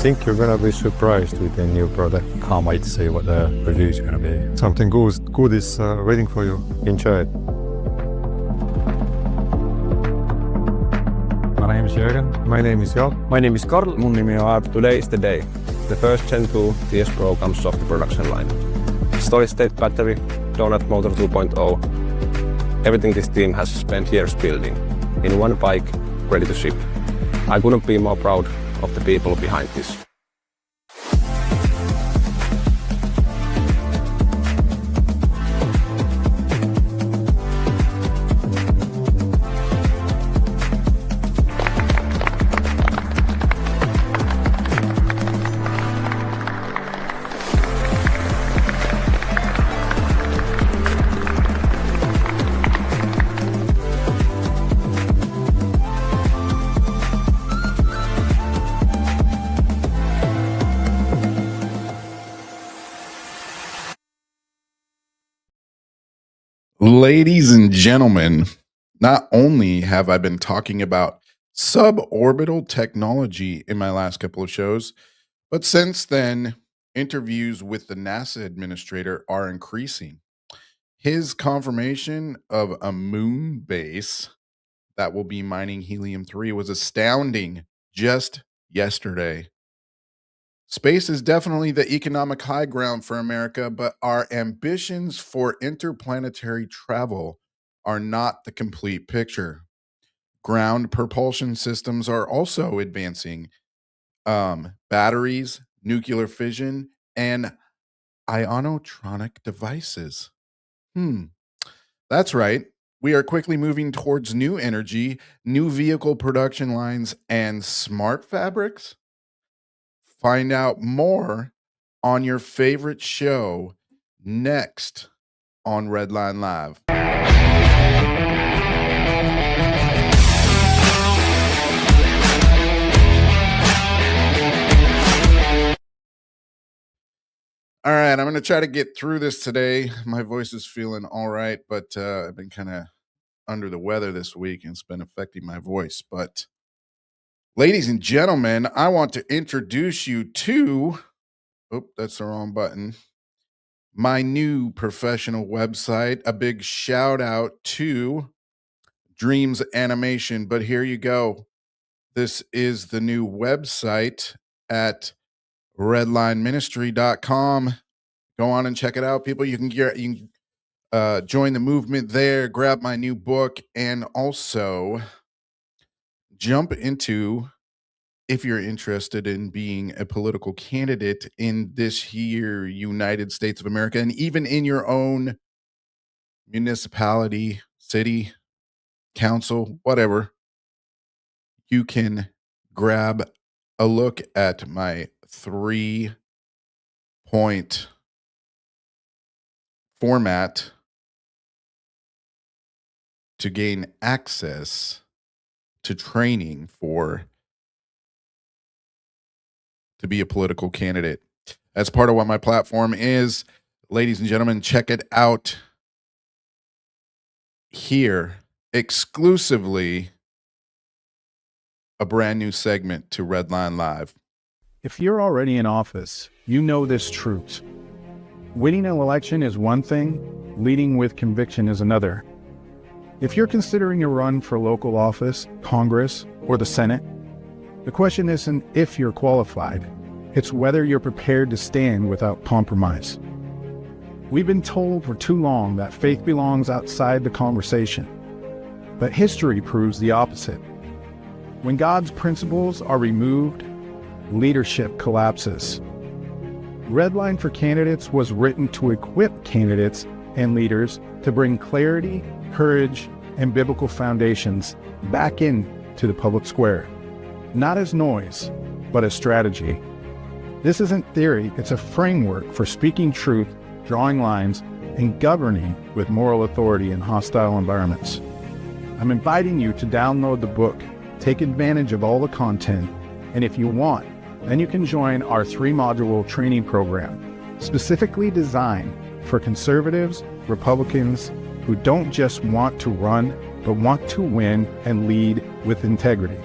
think you're gonna be surprised with the new product. Can't wait to see what the reviews are gonna be. Something good is waiting for you. Enjoy it. My name is Jürgen. My name is Jan. My name is Karl. Mun nimi on Arp. Today is the day. The first Gen 2 TS Pro comes off the production line. Solid state battery, donut motor 2.0. Everything this team has spent years building. In one bike, ready to ship. I couldn't be more proud of the people behind this. Ladies and gentlemen, not only have I been talking about suborbital technology in my last couple of shows, but since then, interviews with the NASA administrator are increasing. His confirmation of a moon base that will be mining helium-3 was astounding just yesterday. Space is definitely the economic high ground for America, but our ambitions for interplanetary travel are not the complete picture. Ground propulsion systems are also advancing. Batteries, nuclear fission, and ionotronic devices. That's right. We are quickly moving towards new energy, new vehicle production lines, and smart fabrics. Find out more on your favorite show next on Redline Live. All right, I'm going to try to get through this today. My voice is feeling all right, but I've been kind of under the weather this week and it's been affecting my voice. But ladies and gentlemen, I want to introduce you to, that's the wrong button, my new professional website. A big shout out to Dreams Animation. But here you go. This is the new website at redlineministry.com. Go on and check it out, people. You can join the movement there, grab my new book, and also jump into, if you're interested in being a political candidate in this here United States of America, and even in your own municipality, city, council, whatever, you can grab a look at my 3-point format to gain access to training to be a political candidate. That's part of what my platform is. Ladies and gentlemen, check it out here. Exclusively a brand new segment to Redline Live. If you're already in office, you know this truth. Winning an election is one thing, leading with conviction is another. If you're considering a run for local office, Congress, or the Senate, the question isn't if you're qualified, it's whether you're prepared to stand without compromise. We've been told for too long that faith belongs outside the conversation, but history proves the opposite. When God's principles are removed, leadership collapses. Redline for Candidates was written to equip candidates and leaders to bring clarity, courage, and biblical foundations back into the public square, not as noise, but as strategy. This isn't theory, it's a framework for speaking truth, drawing lines, and governing with moral authority in hostile environments. I'm inviting you to download the book, take advantage of all the content, and if you want, then you can join our 3-module training program, specifically designed for conservatives, Republicans, who don't just want to run, but want to win and lead with integrity.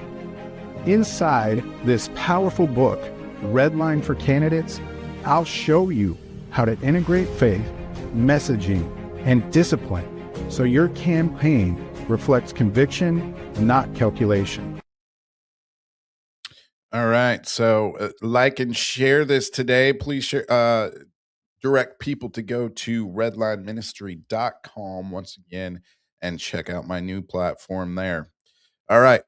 Inside this powerful book, Redline for candidates, I'll show you how to integrate faith, messaging, and discipline so your campaign reflects conviction, not calculation. All right. So like and share this today. Please share, direct people to go to redlineministry.com once again and check out my new platform there. All right.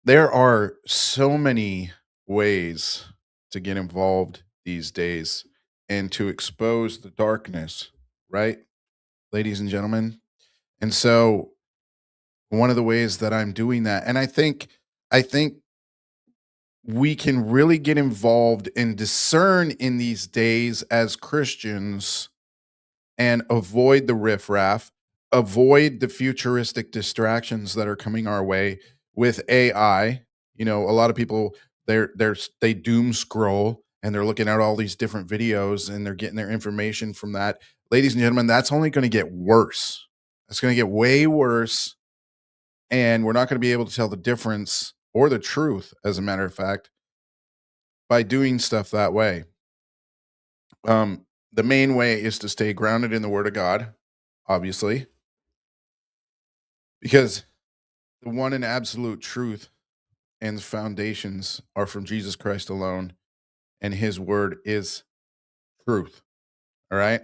There are so many ways to get involved these days and to expose the darkness, right, ladies and gentlemen? And so one of the ways that I'm doing that, and I think we can really get involved and discern in these days as Christians and avoid the riffraff, avoid the futuristic distractions that are coming our way with AI. You know, a lot of people they doom scroll and they're looking at all these different videos and they're getting their information from that. Ladies and gentlemen, that's only going to get worse. It's going to get way worse, and we're not going to be able to tell the difference or the truth, as a matter of fact, by doing stuff that way. The main way is to stay grounded in the Word of God, obviously, because the one and absolute truth and foundations are from Jesus Christ alone, and His Word is truth. All right.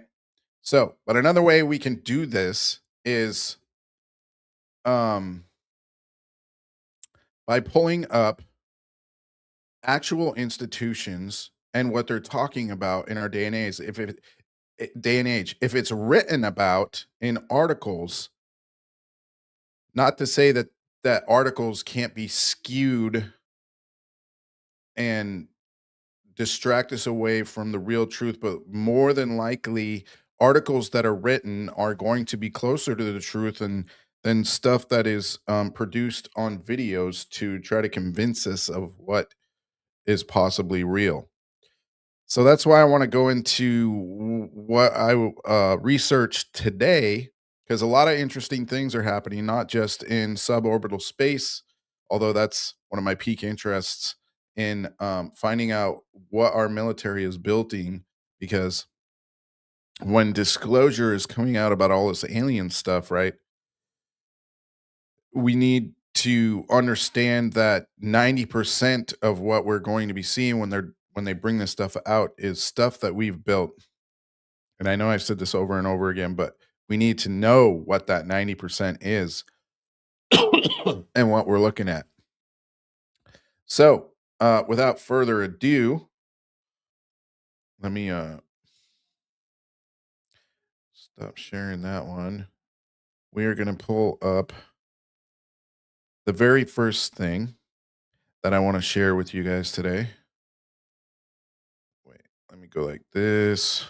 So, but another way we can do this is by pulling up actual institutions and what they're talking about in our day and age. If it's written about in articles, not to say that articles can't be skewed and distract us away from the real truth, but more than likely articles that are written are going to be closer to the truth than stuff that is produced on videos to try to convince us of what is possibly real. So that's why I want to go into what I researched today, because a lot of interesting things are happening, not just in suborbital space, although that's one of my peak interests in finding out what our military is building. Because when disclosure is coming out about all this alien stuff, right, we need to understand that 90% of what we're going to be seeing when they bring this stuff out is stuff that we've built. And I know I've said this over and over again, but we need to know what that 90% is and what we're looking at. So, without further ado, let me stop sharing that one. We are going to pull up the very first thing that I want to share with you guys today. Wait, let me go like this.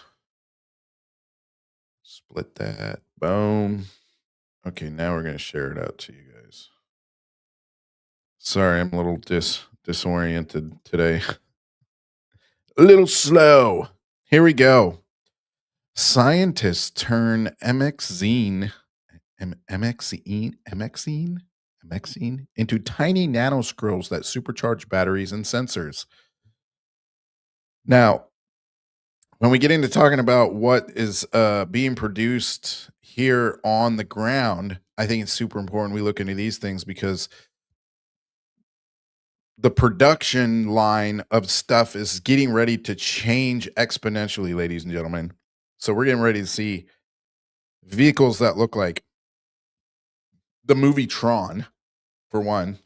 Split that. Boom. Okay, now we're going to share it out to you guys. Sorry, I'm a little disoriented today. A little slow. Here we go. Scientists turn MXene into tiny nanoscrews that supercharge batteries and sensors. Now, when we get into talking about what is being produced here on the ground, I think it's super important we look into these things, because the production line of stuff is getting ready to change exponentially, ladies and gentlemen. So we're getting ready to see vehicles that look like the movie Tron, for one,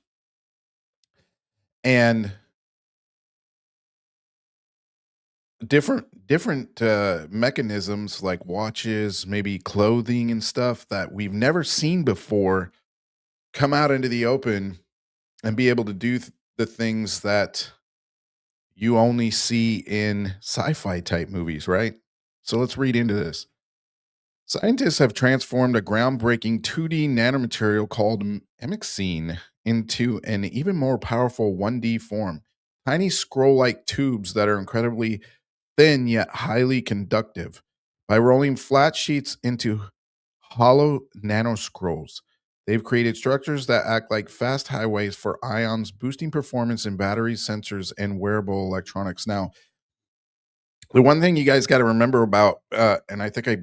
and different mechanisms like watches, maybe clothing and stuff that we've never seen before come out into the open and be able to do the things that you only see in sci-fi type movies, right? So let's read into this. Scientists have transformed a groundbreaking 2D nanomaterial called MXene into an even more powerful 1D form. Tiny scroll-like tubes that are incredibly thin yet highly conductive. By rolling flat sheets into hollow nanoscrolls, They've created structures that act like fast highways for ions, boosting performance in batteries, sensors, and wearable electronics. Now, the one thing you guys got to remember about, and I think I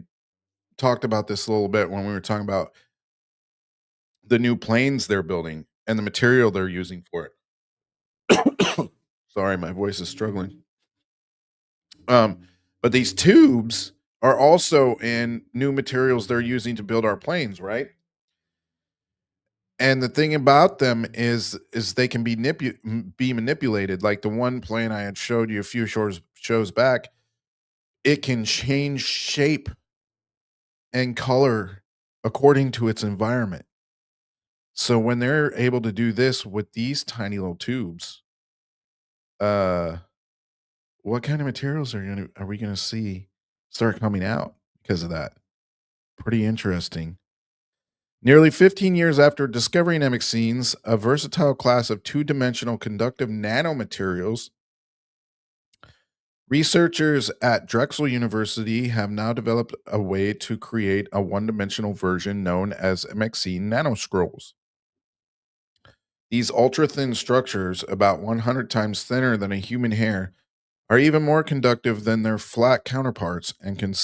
talked about this a little bit when we were talking about the new planes they're building and the material they're using for it. Sorry, my voice is struggling. But these tubes are also in new materials they're using to build our planes, right? And the thing about them is they can be manipulated. Like the one plane I had showed you a few shows back, it can change shape and color according to its environment. So when they're able to do this with these tiny little tubes, uh, what kind of materials are we gonna see start coming out because of that? Pretty interesting. Nearly 15 years after discovering MXenes, a versatile class of two-dimensional conductive nanomaterials, researchers at Drexel University have now developed a way to create a one-dimensional version known as MXene nanoscrolls. These ultra-thin structures, about 100 times thinner than a human hair, are even more conductive than their flat counterparts and can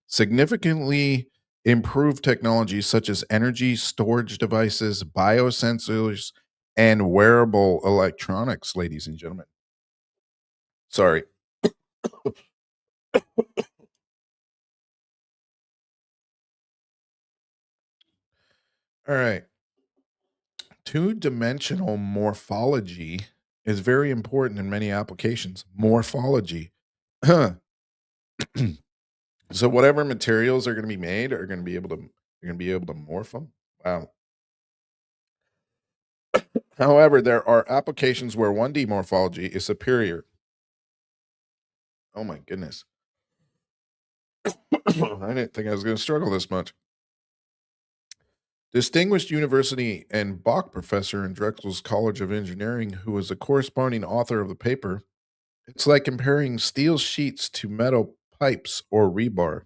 significantly improve technologies such as energy storage devices, biosensors, and wearable electronics, ladies and gentlemen. Sorry. All right. Two-dimensional morphology is very important in many applications. Morphology. So whatever materials are going to be made are going to be able to you're going to be able to morph them. Wow. However, there are applications where 1D morphology is superior. Oh my goodness. I didn't think I was going to struggle this much. Distinguished university and Bach professor in Drexel's College of Engineering, who was the corresponding author of the paper, it's like comparing steel sheets to metal pipes or rebar.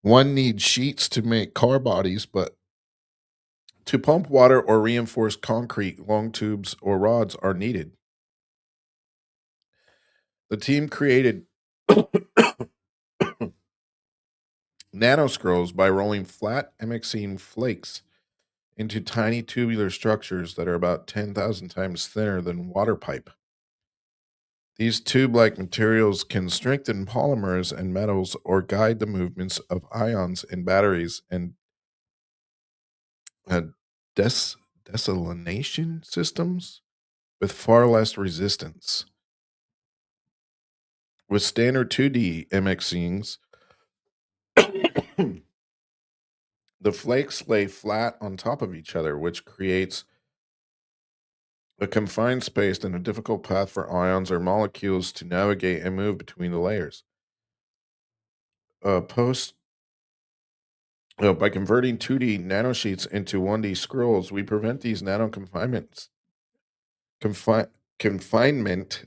One needs sheets to make car bodies, but to pump water or reinforce concrete, long tubes or rods are needed. The team created nanoscrolls by rolling flat MXene flakes into tiny tubular structures that are about 10,000 times thinner than water pipe. These tube-like materials can strengthen polymers and metals or guide the movements of ions in batteries and uh, desalination systems with far less resistance. With standard 2D MXenes, the flakes lay flat on top of each other, which creates a confined space and a difficult path for ions or molecules to navigate and move between the layers. By converting 2D nanosheets into 1D scrolls, we prevent these nano confinement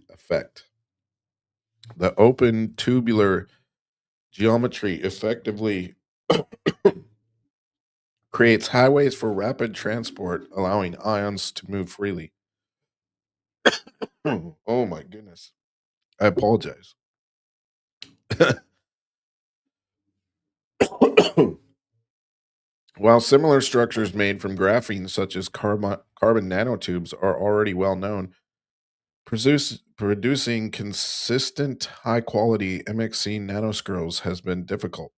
effect. The open tubular geometry effectively creates highways for rapid transport, allowing ions to move freely. Oh my goodness. I apologize. While similar structures made from graphene, such as carbon nanotubes, are already well known, producing consistent, high quality MXene nanoscrolls has been difficult.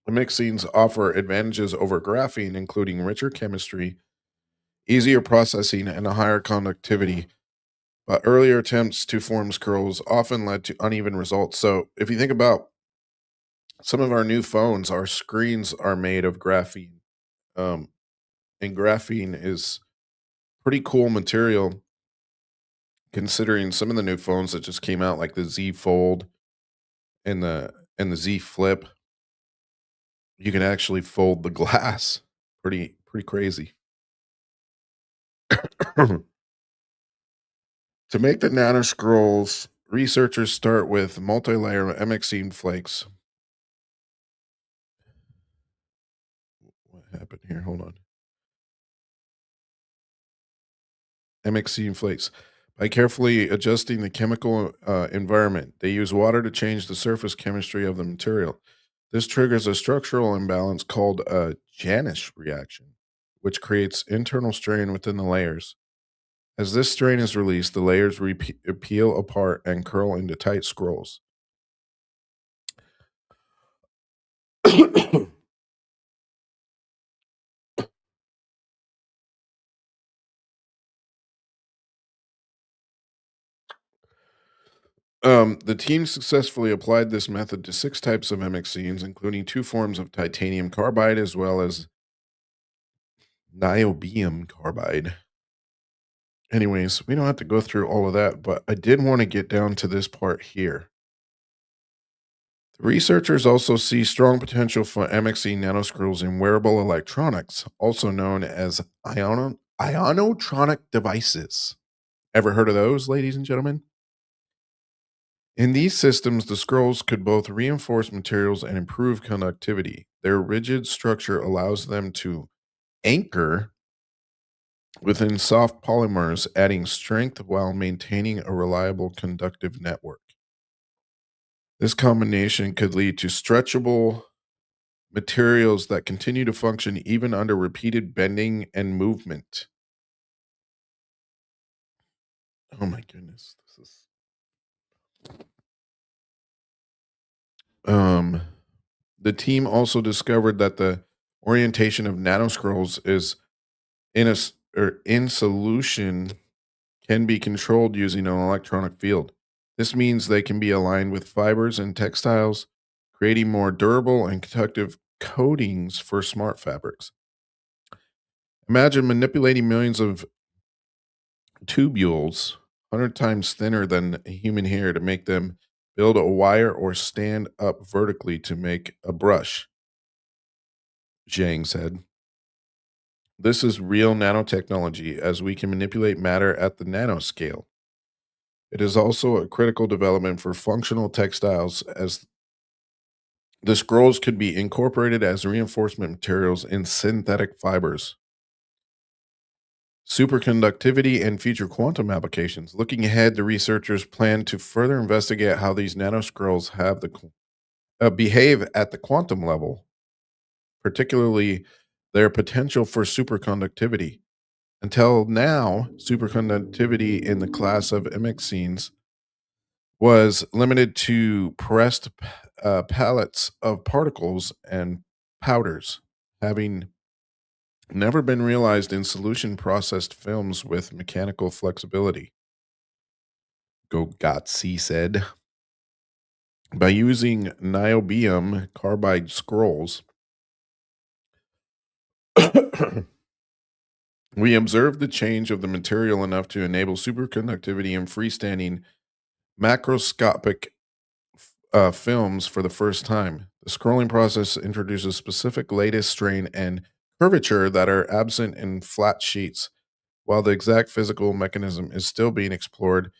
MXenes offer advantages over graphene, including richer chemistry, easier processing, and a higher conductivity. But earlier attempts to form scrolls often led to uneven results. So, if you think about some of our new phones, our screens are made of graphene. Um, and graphene is pretty cool material considering some of the new phones that just came out, like the Z Fold and the Z Flip. You can actually fold the glass. Pretty crazy. To make the nanoscrolls, researchers start with multi-layer MXene flakes. Here, hold on. MXC inflates. By carefully adjusting the chemical environment, they use water to change the surface chemistry of the material. This triggers a structural imbalance called a Janisch reaction, which creates internal strain within the layers. As this strain is released, the layers peel apart and curl into tight scrolls. The team successfully applied this method to 6 types of MXCs, including 2 forms of titanium carbide as well as niobium carbide. Anyways, we don't have to go through all of that, but I did want to get down to this part here. The researchers also see strong potential for MXC nanoscrews in wearable electronics, also known as ionotronic devices. Ever heard of those, ladies and gentlemen? In these systems, the scrolls could both reinforce materials and improve conductivity. Their rigid structure allows them to anchor within soft polymers, adding strength while maintaining a reliable conductive network. This combination could lead to stretchable materials that continue to function even under repeated bending and movement. Oh my goodness. This is the team also discovered that the orientation of nanoscrolls is in solution can be controlled using an electronic field. This means they can be aligned with fibers and textiles, creating more durable and conductive coatings for smart fabrics. Imagine manipulating millions of tubules, 100 times thinner than human hair, to make them build a wire or stand up vertically to make a brush, Zhang said. This is real nanotechnology as we can manipulate matter at the nanoscale. It is also a critical development for functional textiles as the scrolls could be incorporated as reinforcement materials in synthetic fibers. Superconductivity and future quantum applications. Looking ahead, the researchers plan to further investigate how these nanoscrolls have behave at the quantum level, particularly their potential for superconductivity. Until now, superconductivity in the class of MXCs was limited to pressed pellets of particles and powders, having never been realized in solution processed films with mechanical flexibility. Gogotsi said. By using niobium carbide scrolls, we observed the change of the material enough to enable superconductivity in freestanding macroscopic films for the first time. The scrolling process introduces specific lattice strain and curvature that are absent in flat sheets. While the exact physical mechanism is still being explored,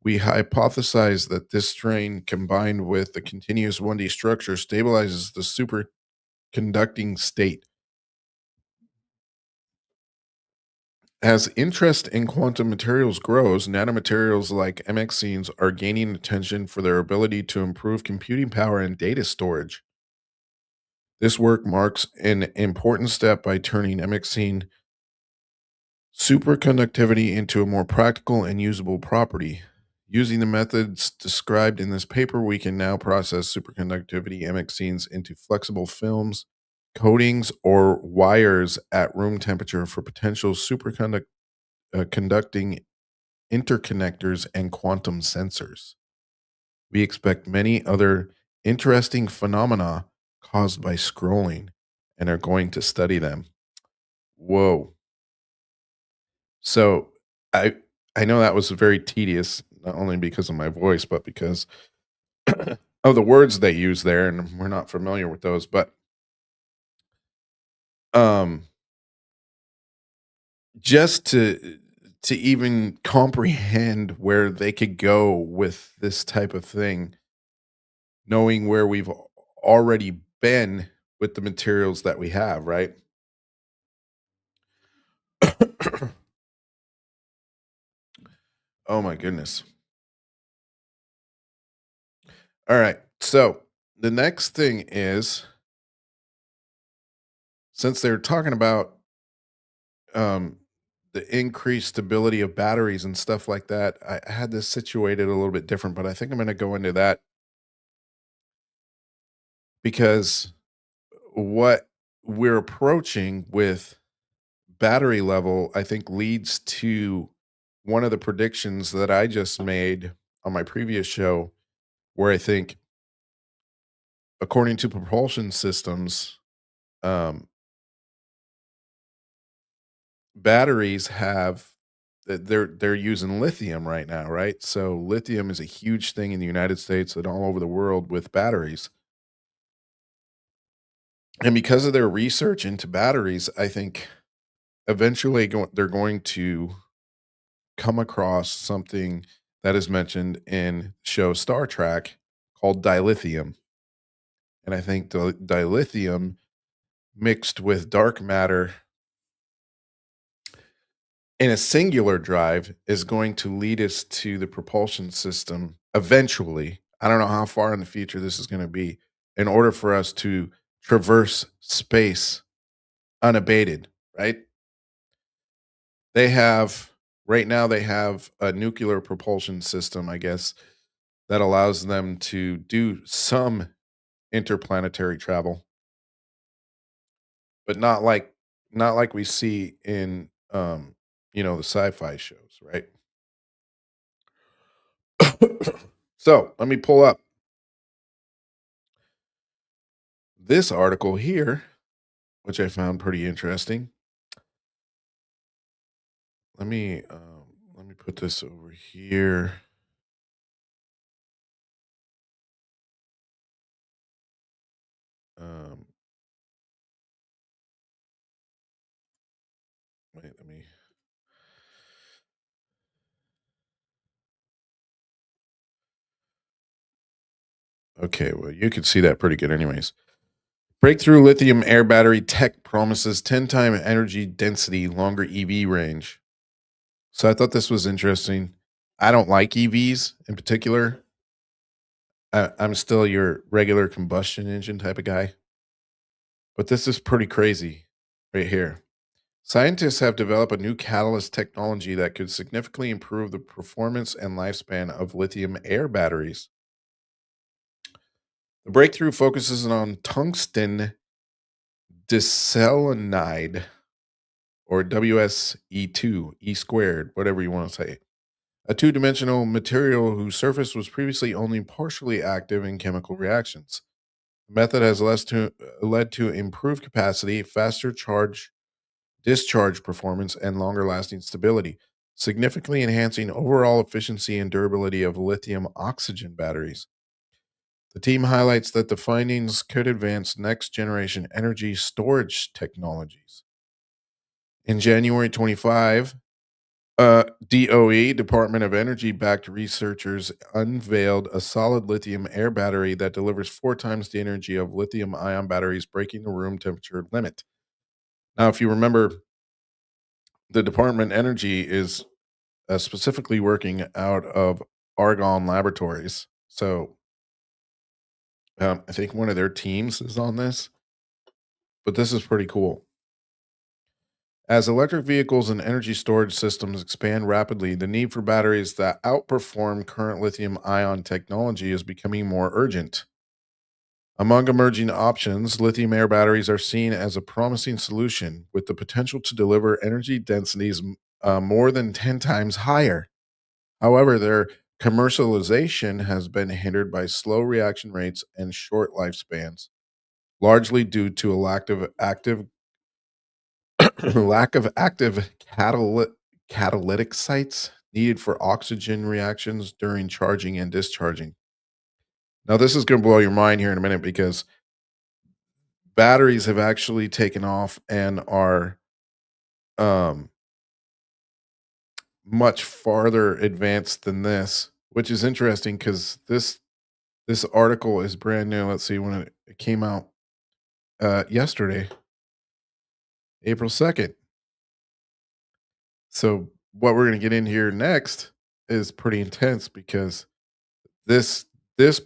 we hypothesize that this strain, combined with the continuous 1D structure, stabilizes the superconducting state. As interest in quantum materials grows, nanomaterials like MXCs are gaining attention for their ability to improve computing power and data storage. This work marks an important step by turning MXC superconductivity into a more practical and usable property. Using the methods described in this paper, we can now process superconductivity MXCs into flexible films, coatings, or wires at room temperature for potential conducting interconnectors and quantum sensors. We expect many other interesting phenomena caused by scrolling and are going to study them. Whoa. So I I know that was very tedious, not only because of my voice, but because of the words they use there, and we're not familiar with those. But um, just to even comprehend where they could go with this type of thing, knowing where we've already been with the materials that we have, right? Oh my goodness. All right. So the next thing is, since they're talking about um, the increased stability of batteries and stuff like that, I had this situated a little bit different, but I think I'm going to go into that because what we're approaching with battery level, I think, leads to one of the predictions that I just made on my previous show, where I think, according to propulsion systems, um, batteries have they're using lithium right now, right? So lithium is a huge thing in the United States and all over the world with batteries. And because of their research into batteries, I think eventually they're going to come across something that is mentioned in show Star Trek called dilithium. And I think dilithium mixed with dark matter in a singular drive is going to lead us to the propulsion system eventually. I don't know how far in the future this is going to be, in order for us to traverse space unabated, right? They have, right now, they have a nuclear propulsion system, I guess, that allows them to do some interplanetary travel, but not like we see in the sci-fi shows, right? So let me pull up this article here, which I found pretty interesting. Let me put this over here. Um, wait, let me. Okay, well, you can see that pretty good, anyways. Breakthrough lithium air battery tech promises 10-time energy density, longer EV range. So I thought this was interesting. I don't like EVs in particular. I'm still your regular combustion engine type of guy, but this is pretty crazy right here. Scientists have developed a new catalyst technology that could significantly improve the performance and lifespan of lithium air batteries. The breakthrough focuses on tungsten diselenide, or WSE2, E squared, whatever you want to say. A two-dimensional material whose surface was previously only partially active in chemical reactions. The method has led to improved capacity, faster charge discharge performance, and longer lasting stability, significantly enhancing overall efficiency and durability of lithium oxygen batteries. The team highlights that the findings could advance next generation energy storage technologies. In January 25, DOE, Department of Energy backed researchers unveiled a solid lithium air battery that delivers 4 times the energy of lithium ion batteries, breaking the room temperature limit. Now, if you remember, the Department of Energy is specifically working out of Argonne Laboratories. So I think one of their teams is on this, but this is pretty cool. As electric vehicles and energy storage systems expand rapidly, the need for batteries that outperform current lithium ion technology is becoming more urgent. Among emerging options, lithium air batteries are seen as a promising solution with the potential to deliver energy densities more than 10 times higher. However, their commercialization has been hindered by slow reaction rates and short lifespans, largely due to a lack of active catalytic sites needed for oxygen reactions during charging and discharging. Now, this is going to blow your mind here in a minute because batteries have actually taken off and are um, much farther advanced than this, which is interesting because this article is brand new. Let's see when it came out yesterday, April 2nd. So what we're going to get in here next is pretty intense because this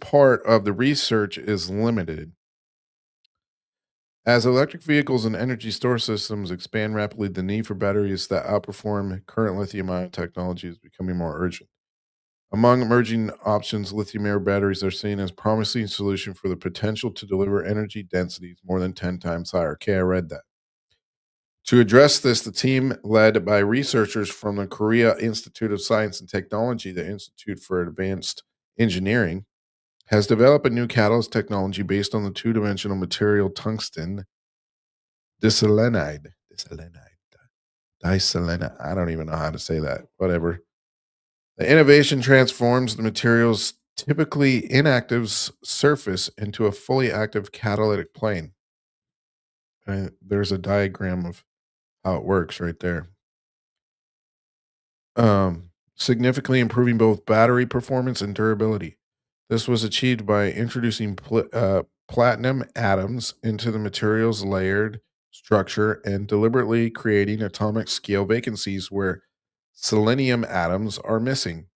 part of the research is limited. As electric vehicles and energy store systems expand rapidly, the need for batteries that outperform current lithium-ion technology is becoming more urgent. Among emerging options, lithium-air batteries are seen as promising solution for the potential to deliver energy densities more than 10 times higher. Okay, I read that. To address this, the team led by researchers from the Korea Institute of Science and Technology, the Institute for Advanced Engineering, has developed a new catalyst technology based on the two-dimensional material tungsten diselenide. I don't even know how to say that. Whatever. The innovation transforms the material's typically inactive surface into a fully active catalytic plane. And there's a diagram of how it works right there. Significantly improving both battery performance and durability. This was achieved by introducing platinum atoms into the material's layered structure and deliberately creating atomic scale vacancies where selenium atoms are missing,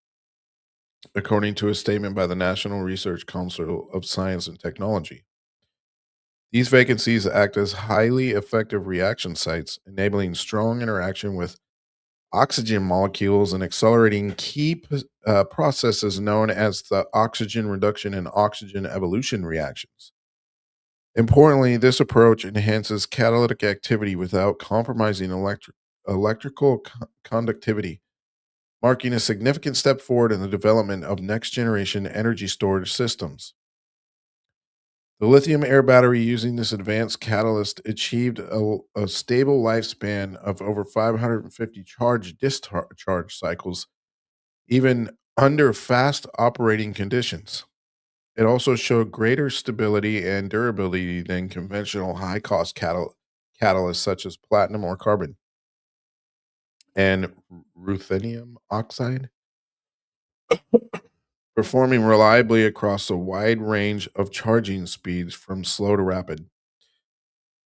according to a statement by the National Research Council of Science and Technology. These vacancies act as highly effective reaction sites, enabling strong interaction with oxygen molecules and accelerating key processes known as the oxygen reduction and oxygen evolution reactions. Importantly, this approach enhances catalytic activity without compromising electrical conductivity, marking a significant step forward in the development of next generation energy storage systems. The lithium air battery using this advanced catalyst achieved a stable lifespan of over 550 charge discharge cycles, even under fast operating conditions. It also showed greater stability and durability than conventional high cost catalysts such as platinum or carbon and ruthenium oxide, performing reliably across a wide range of charging speeds from slow to rapid.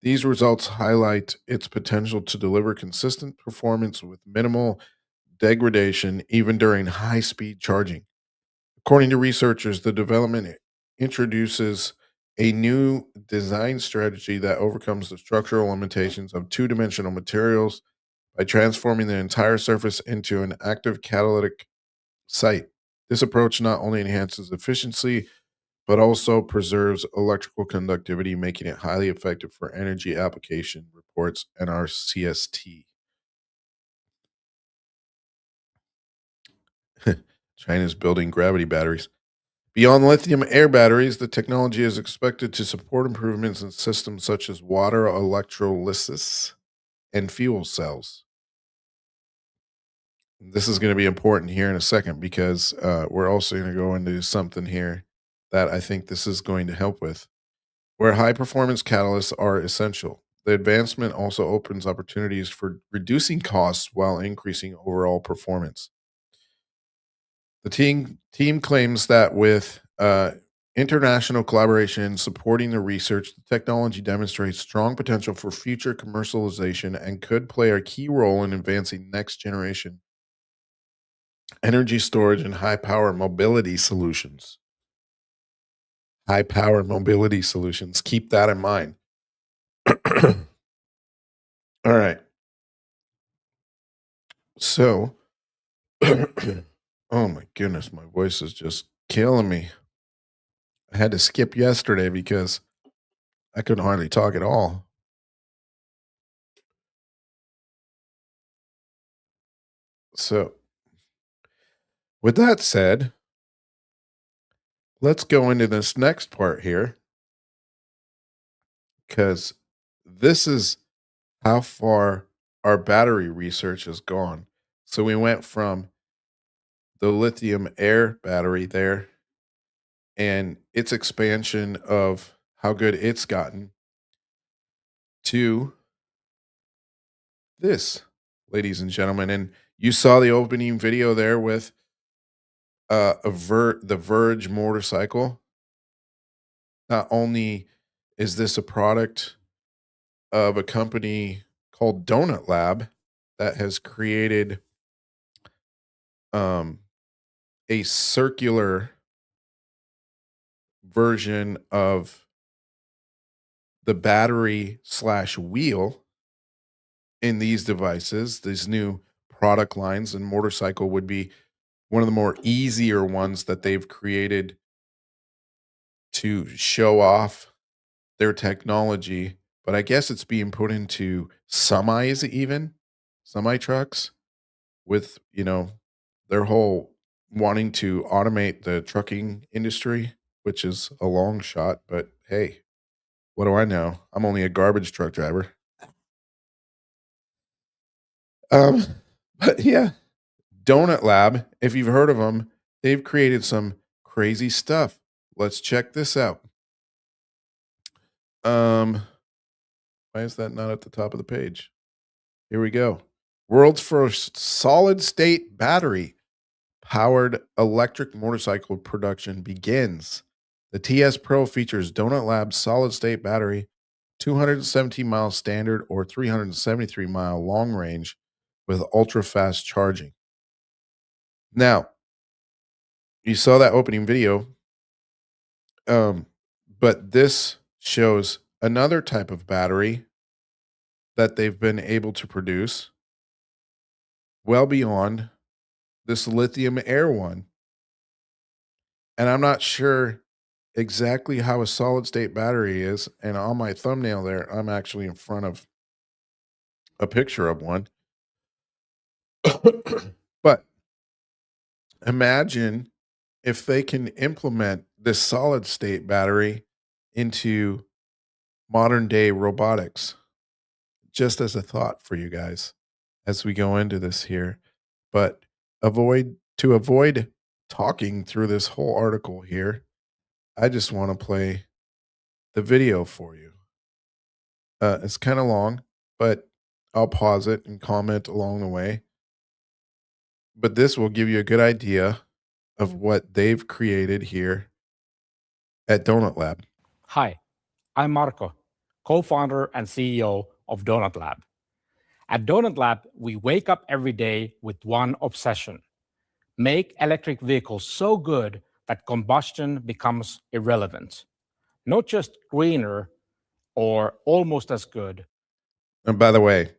These results highlight its potential to deliver consistent performance with minimal degradation even during high speed charging. According to researchers, the development introduces a new design strategy that overcomes the structural limitations of two dimensional materials by transforming the entire surface into an active catalytic site. This approach not only enhances efficiency, but also preserves electrical conductivity, making it highly effective for energy application, reports NRCST. China's building gravity batteries. Beyond lithium air batteries, the technology is expected to support improvements in systems such as water electrolysis and fuel cells. This is going to be important here in a second because we're also going to go into something here that I think this is going to help with, where high performance catalysts are essential. The advancement also opens opportunities for reducing costs while increasing overall performance. The team claims that with international collaboration supporting the research, the technology demonstrates strong potential for future commercialization and could play a key role in advancing next generation energy storage and high power mobility solutions. High power mobility solutions. Keep that in mind. All right. So, oh my goodness, my voice is just killing me. I had to skip yesterday because I couldn't hardly talk at all. So, with that said, let's go into this next part here because this is how far our battery research has gone. So, we went from the lithium air battery there and its expansion of how good it's gotten to this, ladies and gentlemen. And you saw the opening video there with the Verge motorcycle. Not only is this a product of a company called Donut Lab that has created a circular version of the battery slash wheel in these devices, these new product lines, and motorcycle would be one of the more easier ones that they've created to show off their technology. But I guess it's being put into semis, even semi trucks, with, their whole wanting to automate the trucking industry, which is a long shot. But hey, what do I know? I'm only a garbage truck driver. Um, but yeah, Donut Lab, if you've heard of them, they've created some crazy stuff. Let's check this out. Why is that not at the top of the page? Here we go. World's first solid state battery powered electric motorcycle production begins. The TS Pro features Donut Lab's solid state battery, 217 mile standard or 373-mile long range with ultra fast charging. Now, you saw that opening video, but this shows another type of battery that they've been able to produce well beyond this lithium-air one. And I'm not sure exactly how a solid state battery is. And on my thumbnail there, I'm actually in front of a picture of one. But imagine if they can implement this solid state battery into modern day robotics, just as a thought for you guys as we go into this here. But avoid talking through this whole article here, I just want to play the video for you. It's kind of long, but I'll pause it and comment along the way. But this will give you a good idea of what they've created here at Donut Lab. Hi, I'm Marco, co-founder and CEO of Donut Lab. At Donut Lab, we wake up every day with one obsession: make electric vehicles so good that combustion becomes irrelevant. Not just greener or almost as good. And by the way,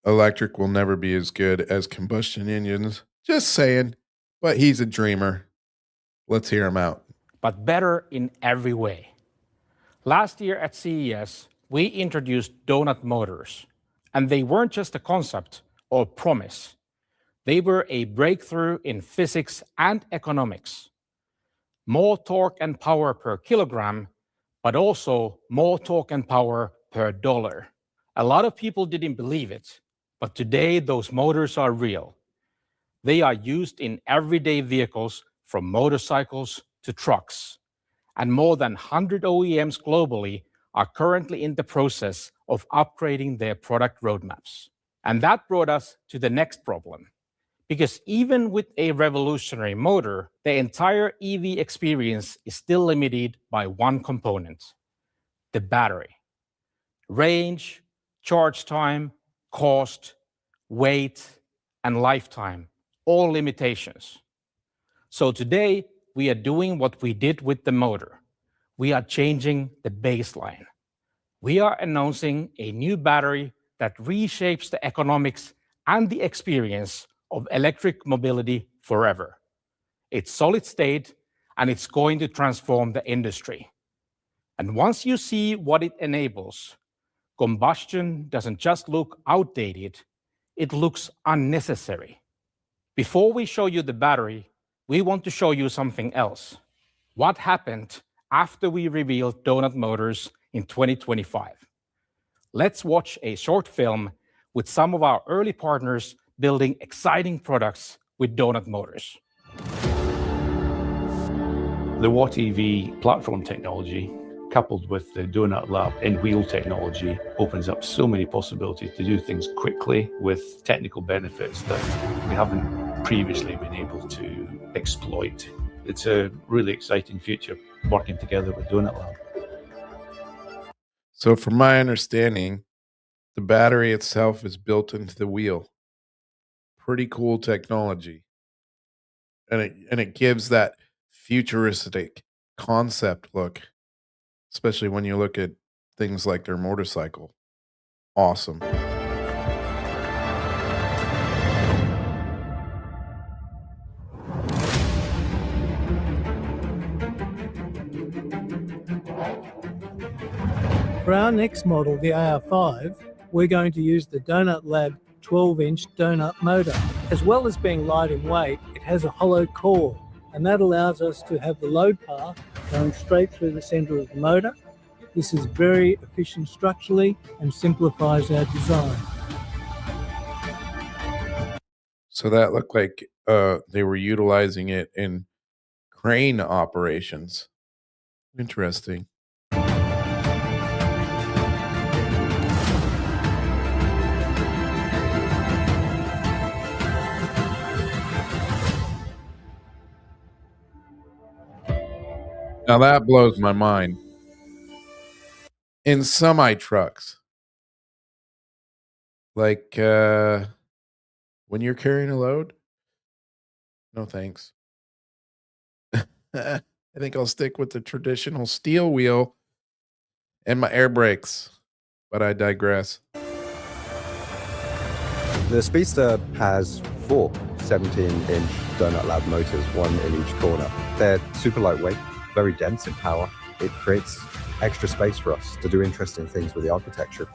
electric will never be as good as combustion engines. Just saying. But he's a dreamer. Let's hear him out. But better in every way. Last year at CES, we introduced donut motors. And they weren't just a concept or promise. They were a breakthrough in physics and economics. More torque and power per kilogram, but also more torque and power per dollar. A lot of people didn't believe it, but today those motors are real. They are used in everyday vehicles from motorcycles to trucks. And more than 100 OEMs globally are currently in the process of upgrading their product roadmaps. And that brought us to the next problem. Because even with a revolutionary motor, the entire EV experience is still limited by one component: the battery. Range, charge time, cost, weight, and lifetime, all limitations. So today, we are doing what we did with the motor. We are changing the baseline. We are announcing a new battery that reshapes the economics and the experience of electric mobility forever. It's solid state, and it's going to transform the industry. And once you see what it enables, combustion doesn't just look outdated, it looks unnecessary. Before we show you the battery, we want to show you something else. What happened after we revealed Donut Motors in 2025? Let's watch a short film with some of our early partners building exciting products with Donut Motors. The Watt EV platform technology, coupled with the Donut Lab in-wheel technology, opens up so many possibilities to do things quickly with technical benefits that we haven't previously been able to exploit. It's a really exciting future working together with Donut Lab. So from my understanding, the battery itself is built into the wheel. Pretty cool technology. and it gives that futuristic concept look, especially when you look at things like their motorcycle. Awesome. For our next model, the AR5, we're going to use the Donut Lab 12-inch donut motor. As well as being light in weight, it has a hollow core, and that allows us to have the load path going straight through the center of the motor. This is very efficient structurally and simplifies our design. So that looked like they were utilizing it in crane operations. Interesting. Now that blows my mind. In semi trucks, like when you're carrying a load, no thanks. I think I'll stick with the traditional steel wheel and my air brakes, but I digress. The Speedster has four 17-inch Donut Lab motors, one in each corner. They're super lightweight, very dense in power. It creates extra space for us to do interesting things with the architecture.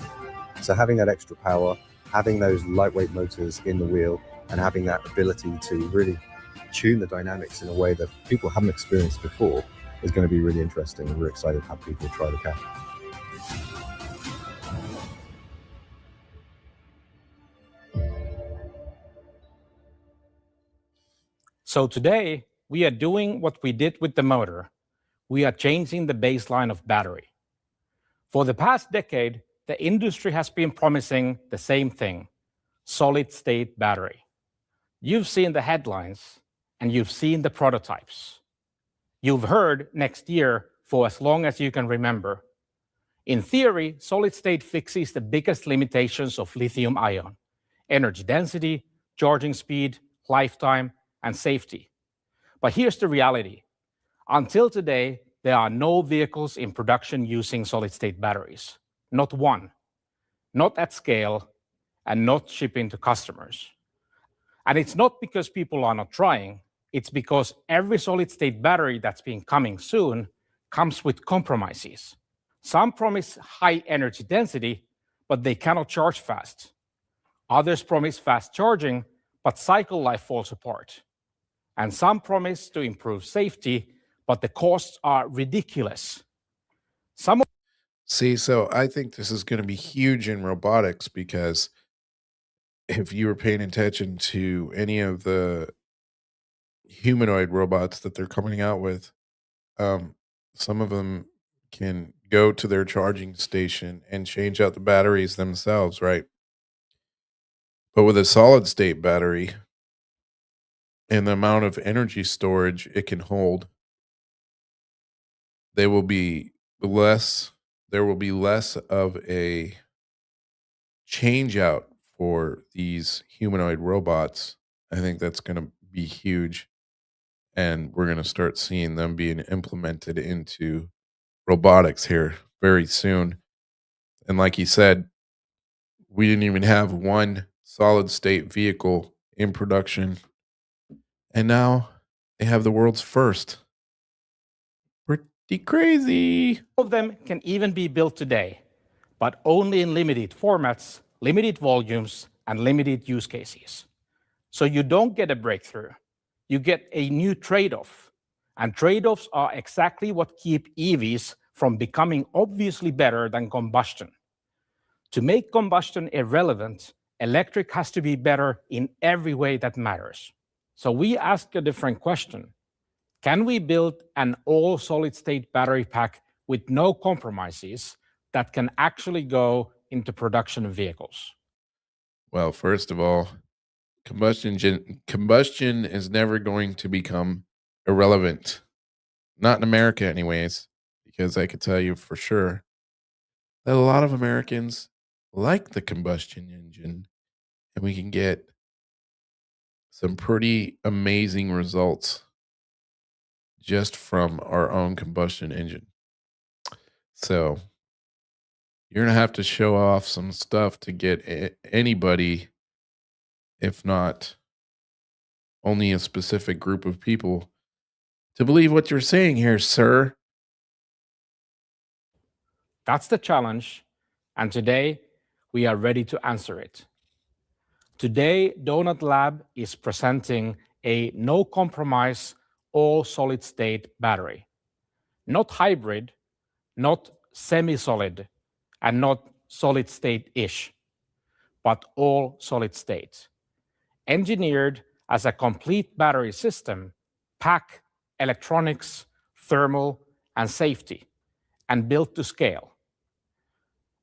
So having that extra power, having those lightweight motors in the wheel, and having that ability to really tune the dynamics in a way that people haven't experienced before is going to be really interesting, and we're excited to have people try the car. So today, we are doing what we did with the motor. We are changing the baseline of battery. For the past decade, the industry has been promising the same thing: solid-state battery. You've seen the headlines, and you've seen the prototypes. You've heard next year for as long as you can remember. In theory, solid-state fixes the biggest limitations of lithium-ion: energy density, charging speed, lifetime, and safety. But here's the reality. Until today, there are no vehicles in production using solid-state batteries. Not one. Not at scale, and not shipping to customers. And it's not because people are not trying. It's because every solid-state battery that's been coming soon comes with compromises. Some promise high energy density, but they cannot charge fast. Others promise fast charging, but cycle life falls apart. And some promise to improve safety, but the costs are ridiculous. See, so I think this is going to be huge in robotics, because if you were paying attention to any of the humanoid robots that they're coming out with, some of them can go to their charging station and change out the batteries themselves, right? But with a solid state battery and the amount of energy storage it can hold, there will be less of a change out for these humanoid robots. I think that's going to be huge, and we're going to start seeing them being implemented into robotics here very soon. And like you said, we didn't even have one solid state vehicle in production, and now they have the world's first. Pretty crazy. Some of them can even be built today, but only in limited formats, limited volumes, and limited use cases. So you don't get a breakthrough. You get a new trade-off. And trade-offs are exactly what keep EVs from becoming obviously better than combustion. To make combustion irrelevant, electric has to be better in every way that matters. So we ask a different question. Can we build an all-solid-state battery pack with no compromises that can actually go into production vehicles? Well, first of all, combustion is never going to become irrelevant. Not in America, anyways, because I could tell you for sure that a lot of Americans like the combustion engine, and we can get some pretty amazing results just from our own combustion engine. So you're going to have to show off some stuff to get anybody, if not only a specific group of people, to believe what you're saying here, sir. That's the challenge, and today we are ready to answer it. Today, Donut Lab is presenting a no-compromise, all-solid-state battery. Not hybrid, not semi-solid, and not solid-state-ish, but all solid-state. Engineered as a complete battery system, pack, electronics, thermal, and safety, and built to scale.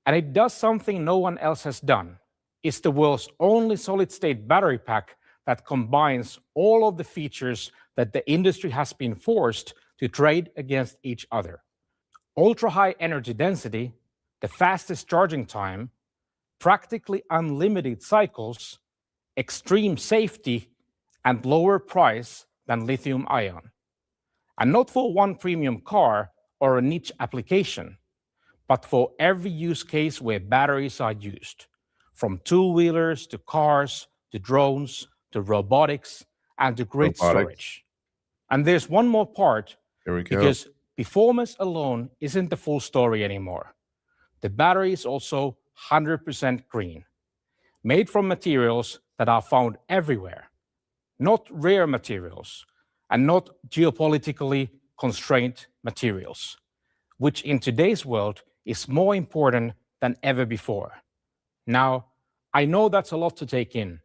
And it does something no one else has done. It's the world's only solid-state battery pack that combines all of the features that the industry has been forced to trade against each other. Ultra-high energy density, the fastest charging time, practically unlimited cycles, extreme safety, and lower price than lithium-ion. And not for one premium car or a niche application, but for every use case where batteries are used, from two-wheelers to cars, to drones, to robotics, and to grid storage. And there's one more part, Here we go. because performance alone isn't the full story anymore. The battery is also 100% green, made from materials that are found everywhere, not rare materials, and not geopolitically constrained materials, which in today's world is more important than ever before. Now, I know that's a lot to take in,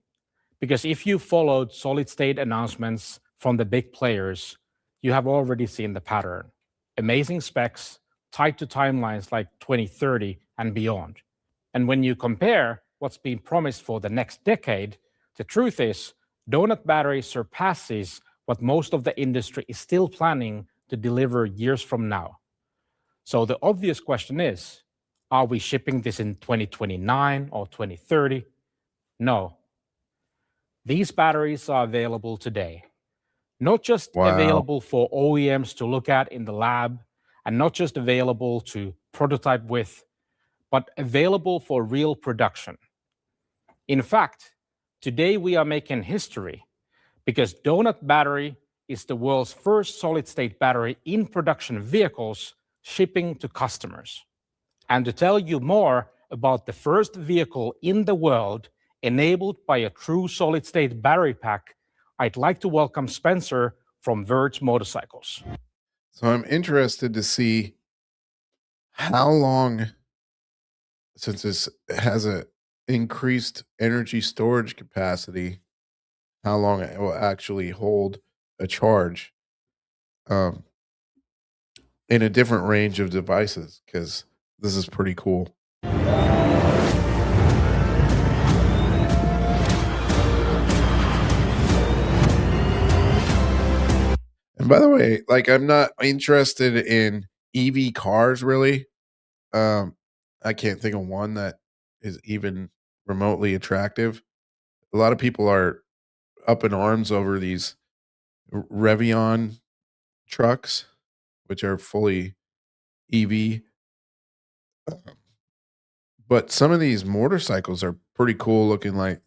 because if you followed solid-state announcements from the big players, you have already seen the pattern. Amazing specs tied to timelines like 2030 and beyond. And when you compare what's being promised for the next decade, the truth is, Donut Battery surpasses what most of the industry is still planning to deliver years from now. So the obvious question is, are we shipping this in 2029 or 2030? No. These batteries are available today. Not just available for OEMs to look at in the lab, and not just available to prototype with, but available for real production. In fact, today we are making history because Donut Battery is the world's first solid-state battery in production vehicles shipping to customers. And to tell you more about the first vehicle in the world enabled by a true solid-state battery pack, I'd like to welcome Spencer from Verge Motorcycles. So I'm interested to see how long, since this has a increased energy storage capacity, how long it will actually hold a charge in a different range of devices, because this is pretty cool. And by the way, like, I'm not interested in EV cars really. I can't think of one that is even remotely attractive. A lot of people are up in arms over these Revion trucks, which are fully EV. But some of these motorcycles are pretty cool looking, like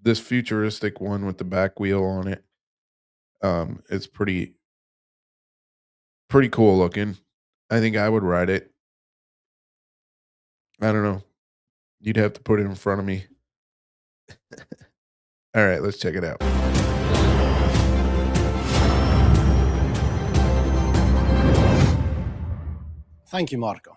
this futuristic one with the back wheel on it. It's pretty cool looking. I think I would ride it. I don't know. You'd have to put it in front of me. All right, let's check it out. Thank you, Marco.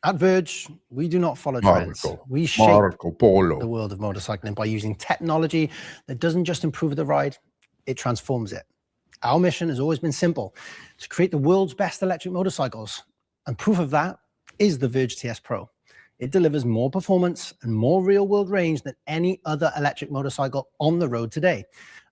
At Verge, we do not follow trends. We shape the world of motorcycling by using technology that doesn't just improve the ride, it transforms it. Our mission has always been simple, to create the world's best electric motorcycles. And proof of that is the Verge TS Pro. It delivers more performance and more real-world range than any other electric motorcycle on the road today.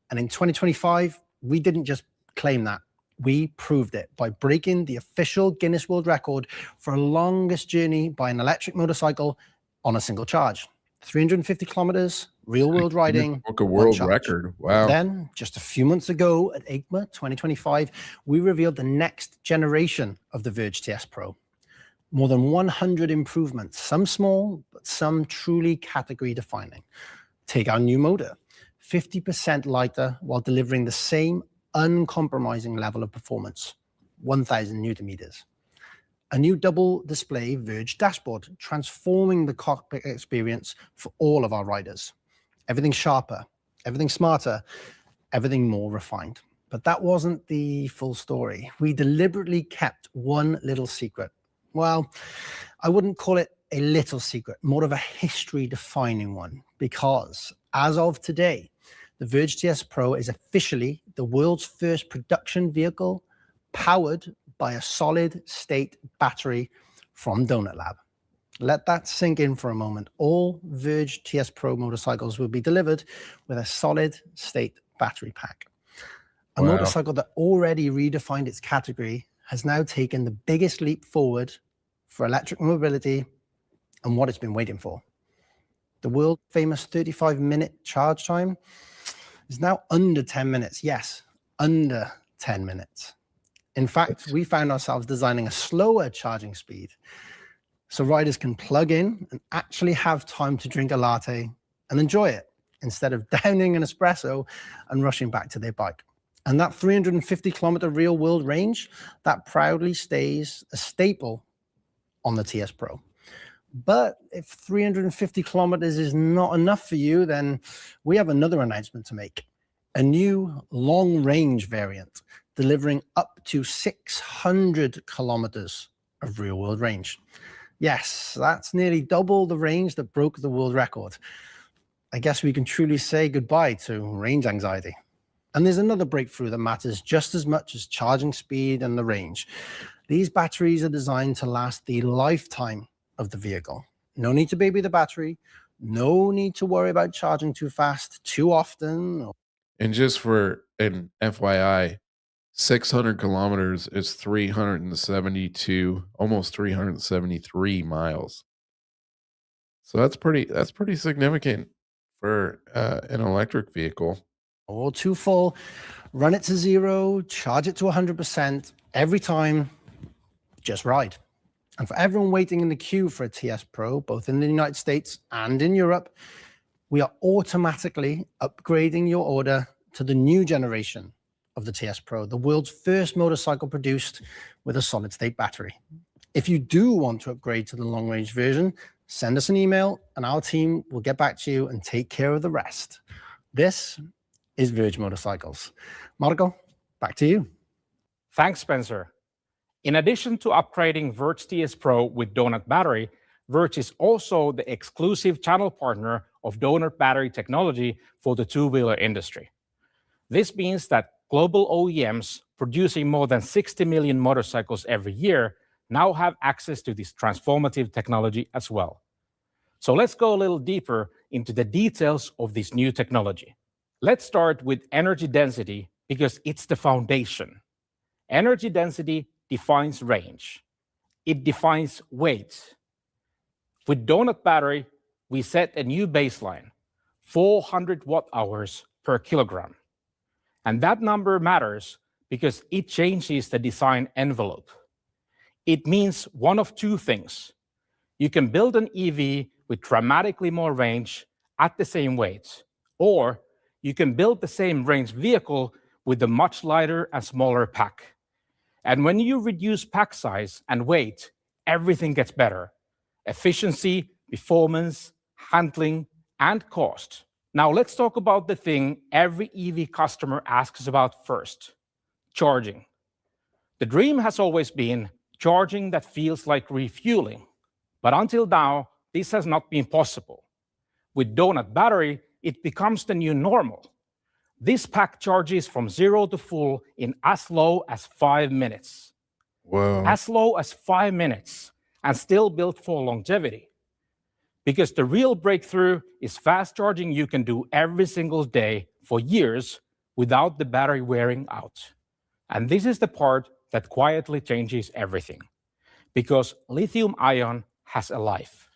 And in 2025, we didn't just claim that. We proved it by breaking the official Guinness World Record for longest journey by an electric motorcycle on a single charge. 350 kilometers real-world riding, Book a one world charge. record. Wow. Then, just a few months ago at EICMA 2025, we revealed the next generation of the Verge TS Pro. More than 100 improvements, some small, but some truly category-defining. Take our new motor, 50% lighter while delivering the same uncompromising level of performance, 1,000 Newton meters. A new double display Verge dashboard, transforming the cockpit experience for all of our riders. Everything sharper, everything smarter, everything more refined. But that wasn't the full story. We deliberately kept one little secret. Well, I wouldn't call it a little secret, more of a history-defining one, because as of today, the Verge TS Pro is officially the world's first production vehicle powered by a solid-state battery from Donut Lab. Let that sink in for a moment. All Verge TS Pro motorcycles will be delivered with a solid-state battery pack. A motorcycle that already redefined its category has now taken the biggest leap forward for electric mobility and what it's been waiting for. The world-famous 35-minute charge time is now under 10 minutes. Yes, under 10 minutes. In fact, we found ourselves designing a slower charging speed so riders can plug in and actually have time to drink a latte and enjoy it instead of downing an espresso and rushing back to their bike. And that 350-kilometer real-world range, that proudly stays a staple on the TS Pro. But if 350 kilometers is not enough for you, then we have another announcement to make. A new long-range variant delivering up to 600 kilometers of real-world range. Yes, that's nearly double the range that broke the world record. I guess we can truly say goodbye to range anxiety. And there's another breakthrough that matters just as much as charging speed and the range. These batteries are designed to last the lifetime of the vehicle. No need to baby the battery. No need to worry about charging too fast, too often. And just for an FYI, 600 kilometers is 372, almost 373 miles. So that's pretty significant for an electric vehicle. All too full. Run it to zero, charge it to 100%. Every time, just ride. And for everyone waiting in the queue for a TS Pro, both in the United States and in Europe, we are automatically upgrading your order to the new generation of the TS Pro, the world's first motorcycle produced with a solid-state battery. If you do want to upgrade to the long-range version, send us an email and our team will get back to you and take care of the rest. This is Verge Motorcycles. Marco, back to you. Thanks, Spencer. In addition to upgrading Verge TS Pro with Donut battery, Verge is also the exclusive channel partner of Donut battery technology for the two-wheeler industry. This means that global OEMs producing more than 60 million motorcycles every year now have access to this transformative technology as well. So let's go a little deeper into the details of this new technology. Let's start with energy density because it's the foundation. Energy density defines range. It defines weight. With Donut battery, we set a new baseline, 400 watt-hours per kilogram. And that number matters because it changes the design envelope. It means one of two things. You can build an EV with dramatically more range at the same weight, or you can build the same range vehicle with a much lighter and smaller pack. And when you reduce pack size and weight, everything gets better. Efficiency, performance, handling, and cost. Now let's talk about the thing every EV customer asks about first, charging. The dream has always been charging that feels like refueling. But until now, this has not been possible. With Donut battery, it becomes the new normal. This pack charges from 0 to full in as low as 5 minutes. Whoa. As low as 5 minutes, and still built for longevity. Because the real breakthrough is fast charging you can do every single day for years without the battery wearing out. And this is the part that quietly changes everything. Because lithium-ion has a life.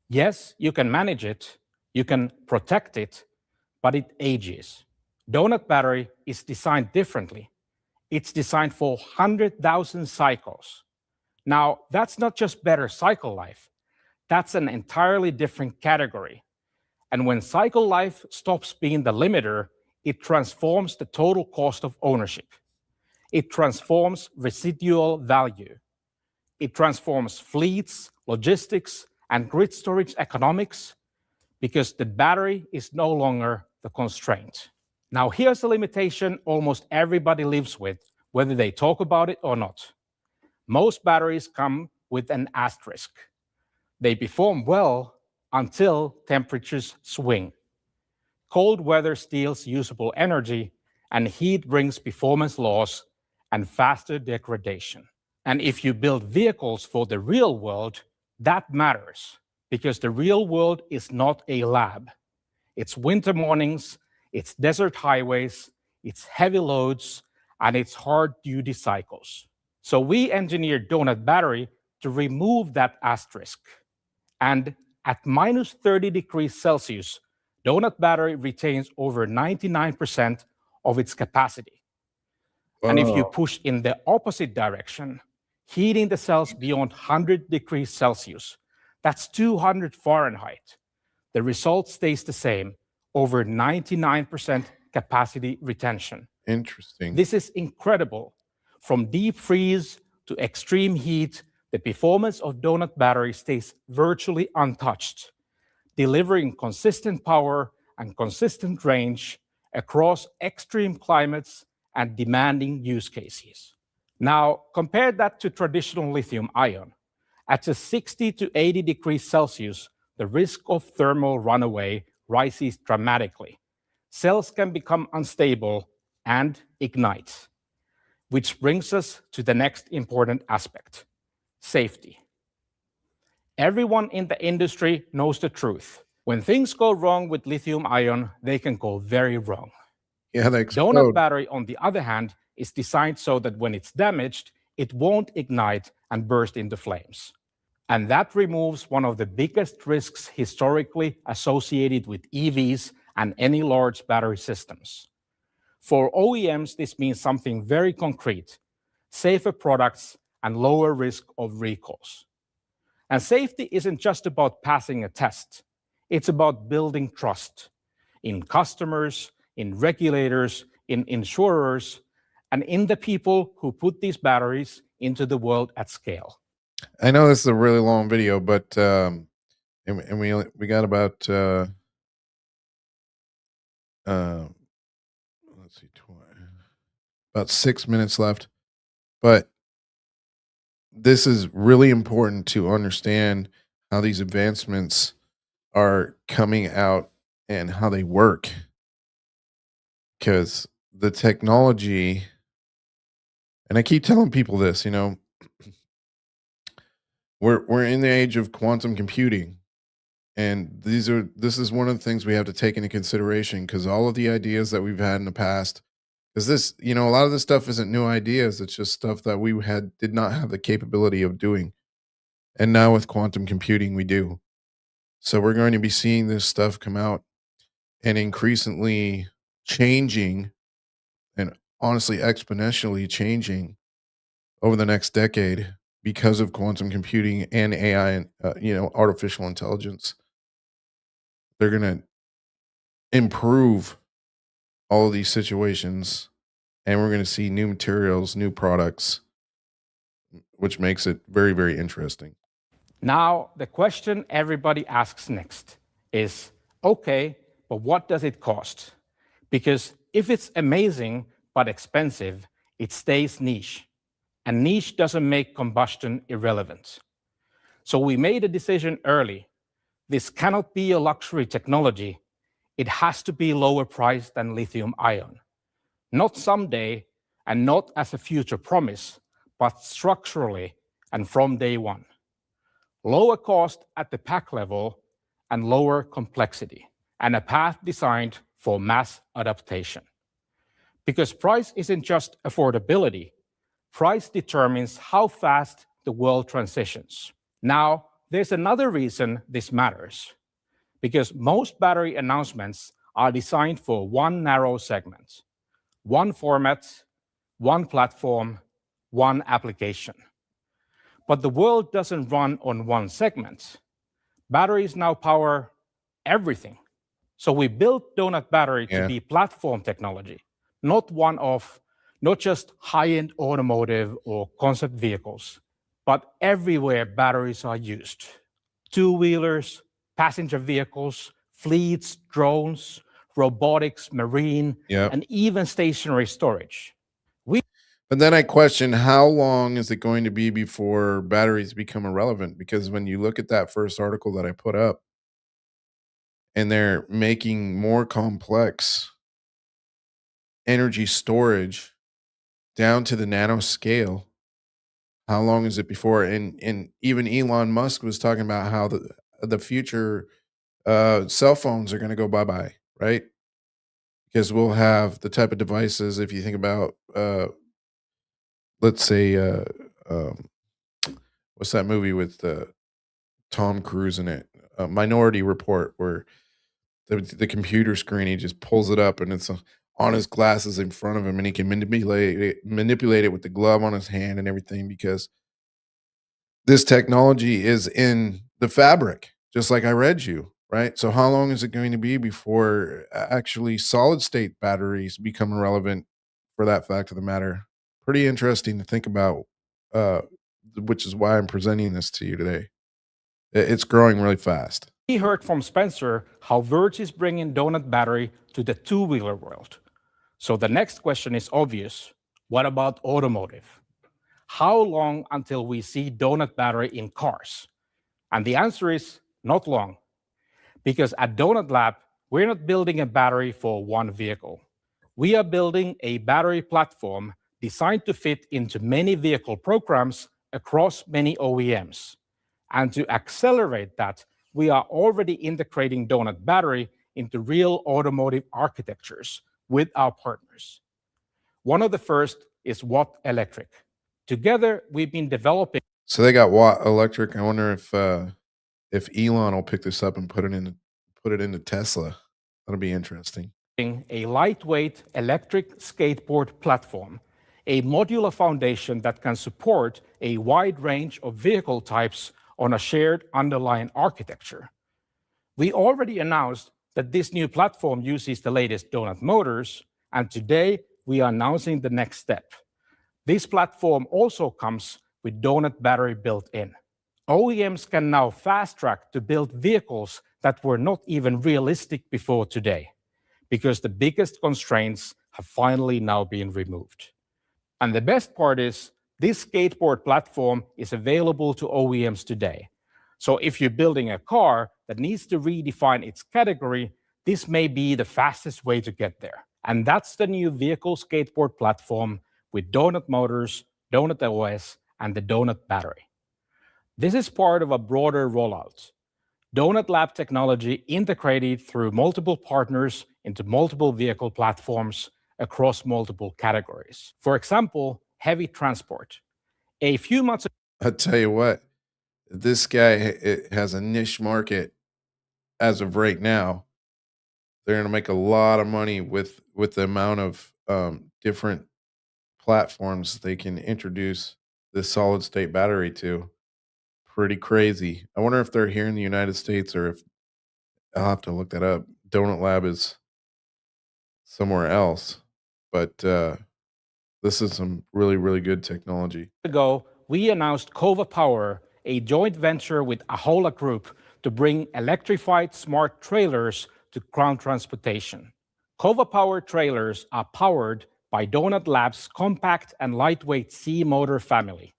Yes, you can manage it. You can protect it, but it ages. Donut battery is designed differently. It's designed for 100,000 cycles. Now, that's not just better cycle life. That's an entirely different category. And when cycle life stops being the limiter, it transforms the total cost of ownership. It transforms residual value. It transforms fleets, logistics, and grid storage economics because the battery is no longer the constraint. Now, here's a limitation almost everybody lives with, whether they talk about it or not. Most batteries come with an asterisk. They perform well until temperatures swing. Cold weather steals usable energy, and heat brings performance loss and faster degradation. And if you build vehicles for the real world, that matters, because the real world is not a lab. It's winter mornings, it's desert highways, it's heavy loads, and it's hard-duty cycles. So we engineered Donut Battery to remove that asterisk. And at minus 30 degrees Celsius, Donut Battery retains over 99% of its capacity. And if you push in the opposite direction, heating the cells beyond 100 degrees Celsius, that's 200 Fahrenheit, the result stays the same, over 99% capacity retention. Interesting. This is incredible. From deep freeze to extreme heat, the performance of Donut Battery stays virtually untouched, delivering consistent power and consistent range across extreme climates and demanding use cases. Now, compare that to traditional lithium-ion. At a 60 to 80 degrees Celsius, the risk of thermal runaway rises dramatically. Cells can become unstable and ignite, which brings us to the next important aspect: safety. Everyone in the industry knows the truth. When things go wrong with lithium-ion, they can go very wrong. Yeah, they explode. Donut Battery, on the other hand, is designed so that when it's damaged, it won't ignite and burst into flames. And that removes one of the biggest risks historically associated with EVs and any large battery systems. For OEMs, this means something very concrete: safer products and lower risk of recalls. And safety isn't just about passing a test. It's about building trust in customers, in regulators, in insurers, and in the people who put these batteries into the world at scale. I know this is a really long video, but and we got about let's see, about 6 minutes left. But this is really important to understand how these advancements are coming out and how they work, because the technology, and I keep telling people this, we're in the age of quantum computing, and this is one of the things we have to take into consideration, because all of the ideas that we've had in the past, because this, a lot of this stuff isn't new ideas, it's just stuff that we did not have the capability of doing, and now with quantum computing we do. So we're going to be seeing this stuff come out and increasingly changing, and honestly exponentially changing over the next decade because of quantum computing and AI and artificial intelligence. They're going to improve all of these situations, and we're going to see new materials, new products, which makes it very, very interesting. Now, the question everybody asks next is, okay, but what does it cost? Because if it's amazing but expensive, it stays niche. And niche doesn't make combustion irrelevant. So we made a decision early. This cannot be a luxury technology. It has to be lower priced than lithium-ion. Not someday, and not as a future promise, but structurally and from day one. Lower cost at the pack level and lower complexity, and a path designed for mass adaptation. Because price isn't just affordability, price determines how fast the world transitions. Now, there's another reason this matters. because most battery announcements are designed for one narrow segment, one format, one platform, one application. But the world doesn't run on one segment. Batteries now power everything. So we built Donut Battery to be platform technology, not not just high-end automotive or concept vehicles, but everywhere batteries are used. Two-wheelers, passenger vehicles, fleets, drones, robotics, marine, and even stationary storage. But then I question, how long is it going to be before batteries become irrelevant? Because when you look at that first article that I put up, and they're making more complex energy storage down to the nanoscale, how long is it before? And even Elon Musk was talking about how the future cell phones are going to go bye-bye, right? Because we'll have the type of devices, if you think about let's say what's that movie with Tom Cruise in it, Minority Report, where the computer screen, he just pulls it up and it's on his glasses in front of him, and he can manipulate it with the glove on his hand and everything, because this technology is in the fabric, just like I read you, right? So how long is it going to be before actually solid state batteries become irrelevant, for that fact of the matter? Pretty interesting to think about, which is why I'm presenting this to you today. It's growing really fast. We heard from Spencer how Verge is bringing Donut Battery to the two-wheeler world. So the next question is obvious. What about automotive? How long until we see Donut Battery in cars? And the answer is not long. Because at Donut Lab, we're not building a battery for one vehicle. We are building a battery platform designed to fit into many vehicle programs across many OEMs. And to accelerate that, we are already integrating Donut Battery into real automotive architectures with our partners. One of the first is Watt Electric. Together, we've been developing. So they got Watt Electric. I wonder if Elon will pick this up and put it into Tesla. That'll be interesting. A lightweight electric skateboard platform, a modular foundation that can support a wide range of vehicle types on a shared underlying architecture. We already announced that this new platform uses the latest Donut motors, and today we are announcing the next step. This platform also comes with Donut Battery built in. OEMs can now fast track to build vehicles that were not even realistic before today, because the biggest constraints have finally now been removed. And the best part is, this skateboard platform is available to OEMs today. So if you're building a car that needs to redefine its category, this may be the fastest way to get there. And that's the new vehicle skateboard platform with Donut motors, Donut OS, and the Donut Battery. This is part of a broader rollout. Donut Lab technology integrated through multiple partners into multiple vehicle platforms across multiple categories. For example, heavy transport. A few months ago, I'll tell you what, this guy has a niche market as of right now. They're going to make a lot of money with the amount of different platforms they can introduce this solid state battery to. Pretty crazy. I wonder if they're here in the United States, or if I'll have to look that up. Donut Lab is somewhere else, but this is some really, really good technology. Ago, we announced Kova Power, a joint venture with Ahola Group, to bring electrified smart trailers to ground transportation. Kova Power trailers are powered by Donut Lab's compact and lightweight C motor family,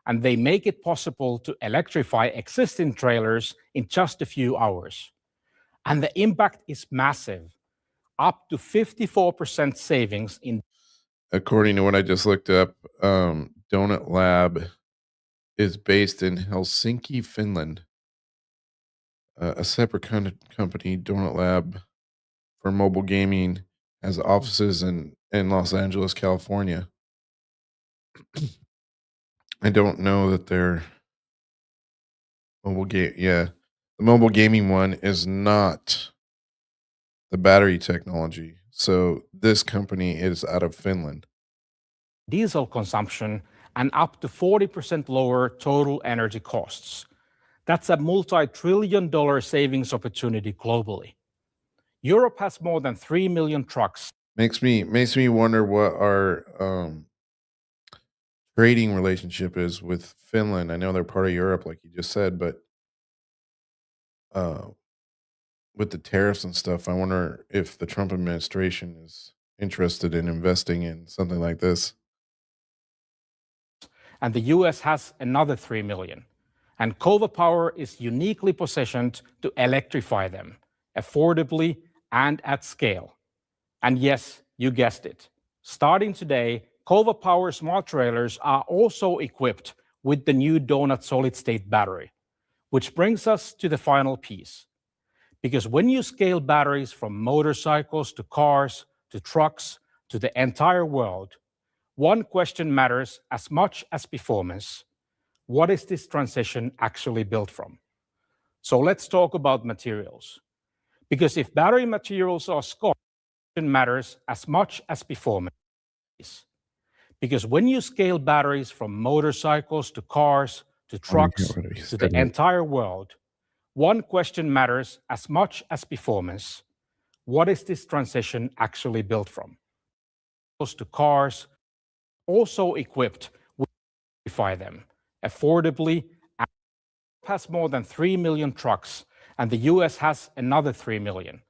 and they make it possible to electrify existing trailers in just a few hours. And the impact is massive, up to 54% savings in. According to what I just looked up, Donut Lab is based in Helsinki, Finland. A separate company, Donut Lab, for mobile gaming, has offices in Los Angeles, California. I don't know that they're mobile game. Yeah, The mobile gaming one is not the battery technology. So this company is out of Finland. Diesel consumption and up to 40% lower total energy costs. That's a multi-trillion-dollar savings opportunity globally. Europe has more than 3 million trucks. Makes me wonder what our trading relationship is with Finland. I know they're part of Europe, like you just said, but with the tariffs and stuff, I wonder if the Trump administration is interested in investing in something like this. And the US has another 3 million. And Kova Power is uniquely positioned to electrify them affordably and at scale. And yes, you guessed it. Starting today, Kova Power smart trailers are also equipped with the new Donut solid-state battery, which brings us to the final piece. Because when you scale batteries from motorcycles to cars to trucks to the entire world, one question matters as much as performance. What is this transition actually built from? So let's talk about materials. Because if battery materials are scarce, it matters as much as performance. Because when you scale batteries from motorcycles to cars to trucks to the entire world, one question matters as much as performance. What is this transition actually built from? To cars, also equipped with them affordably. Has more than 3 million trucks, and the US has another 3 million.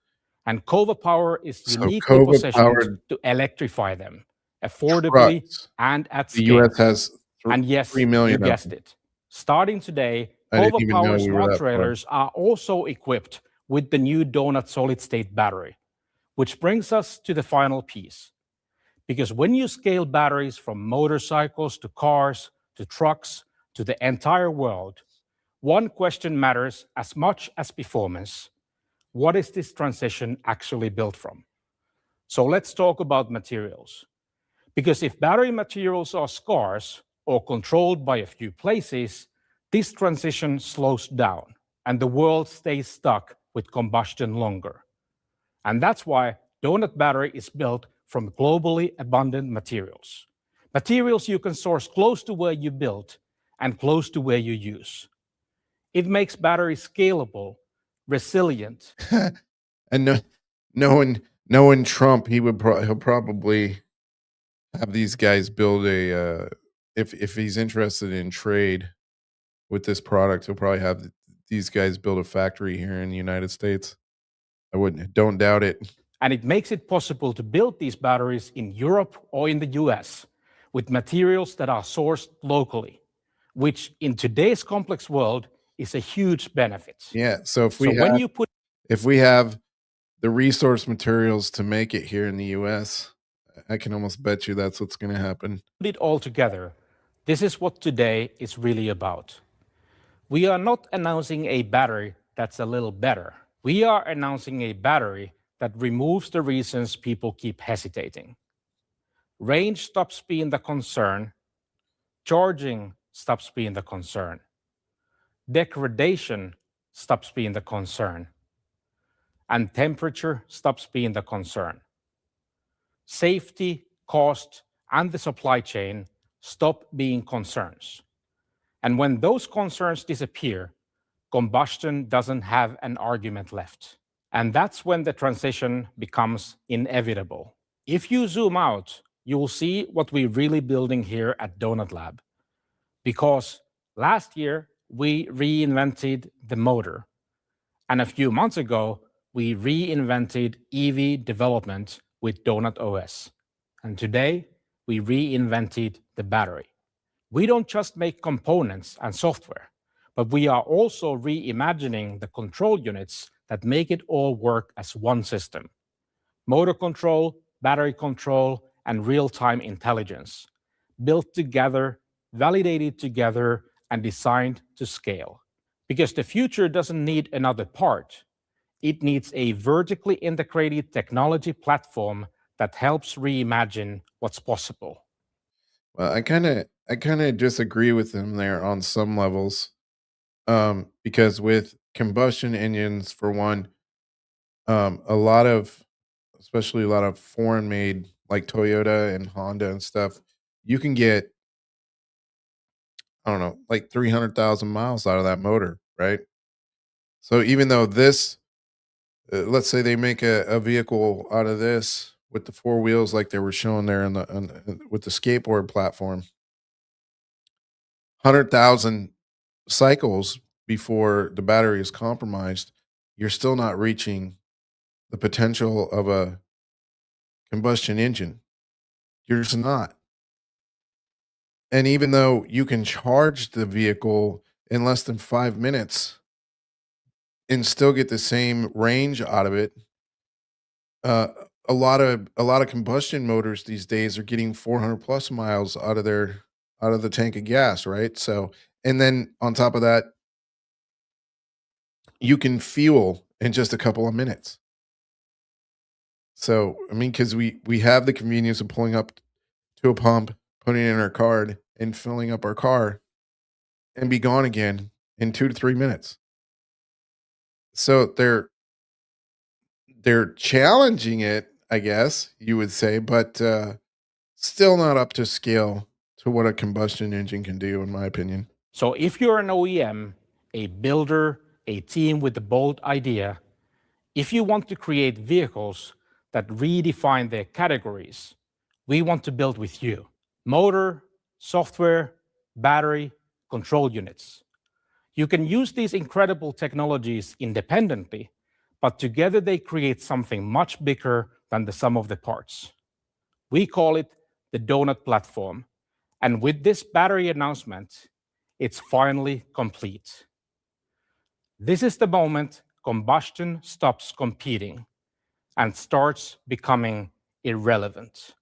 And Kova Power is uniquely positioned to electrify them affordably trucks. And at The scale. US has And yes, 3 million. You guessed it. Starting today, I didn't Kova even know Power we were smart that far. trailers are also equipped with the new Donut solid-state battery, which brings us to the final piece. Because when you scale batteries from motorcycles to cars to trucks to the entire world, one question matters as much as performance. What is this transition actually built from? So let's talk about materials. Because if battery materials are scarce or controlled by a few places, this transition slows down and the world stays stuck with combustion longer. And that's why Donut Battery is built from globally abundant materials. Materials you can source close to where you build and close to where you use. It makes batteries scalable, resilient. And knowing Trump, he'll probably have these guys build a if he's interested in trade with this product, he'll probably have these guys build a factory here in the United States. Don't doubt it. And it makes it possible to build these batteries in Europe or in the US with materials that are sourced locally, which in today's complex world is a huge benefit. Yeah, so if we have the resource materials to make it here in the US, I can almost bet you that's what's going to happen. Put it all together, this is what today is really about. We are not announcing a battery that's a little better. We are announcing a battery that removes the reasons people keep hesitating. Range stops being the concern. Charging stops being the concern. Degradation stops being the concern. And temperature stops being the concern. Safety, cost, and the supply chain stop being concerns. And when those concerns disappear, combustion doesn't have an argument left. And that's when the transition becomes inevitable. If you zoom out, you will see what we're really building here at Donut Lab. Because last year, we reinvented the motor. And a few months ago, we reinvented EV development with Donut OS. And today, we reinvented the battery. We don't just make components and software, but we are also reimagining the control units that make it all work as one system. Motor control, battery control, and real-time intelligence, built together, validated together, and designed to scale. Because the future doesn't need another part. It needs a vertically integrated technology platform that helps reimagine what's possible. Well, I kind of disagree with him there on some levels. Because with combustion engines, for one, a lot of, especially a lot of foreign made like Toyota and Honda and stuff, you can get, I don't know, like 300,000 miles out of that motor, right? So even though this, let's say they make a vehicle out of this with the four wheels, like they were showing there with the skateboard platform, 100,000 cycles before the battery is compromised, you're still not reaching the potential of a combustion engine. You're just not. And even though you can charge the vehicle in less than 5 minutes and still get the same range out of it, uh, a lot of combustion motors these days are getting 400 plus miles out of the tank of gas, right? So, and then on top of that, you can fuel in just a couple of minutes. So, I mean, because we have the convenience of pulling up to a pump, putting in our card, and filling up our car, and be gone again in 2 to 3 minutes. So they're challenging it, I guess you would say, but still not up to scale to what a combustion engine can do, in my opinion. So if you're an OEM, a builder, a team with a bold idea, if you want to create vehicles that redefine their categories, we want to build with you. Motor, software, battery, control units. You can use these incredible technologies independently, but together they create something much bigger than the sum of the parts. We call it the Donut Platform. And with this battery announcement, it's finally complete. This is the moment combustion stops competing and starts becoming irrelevant.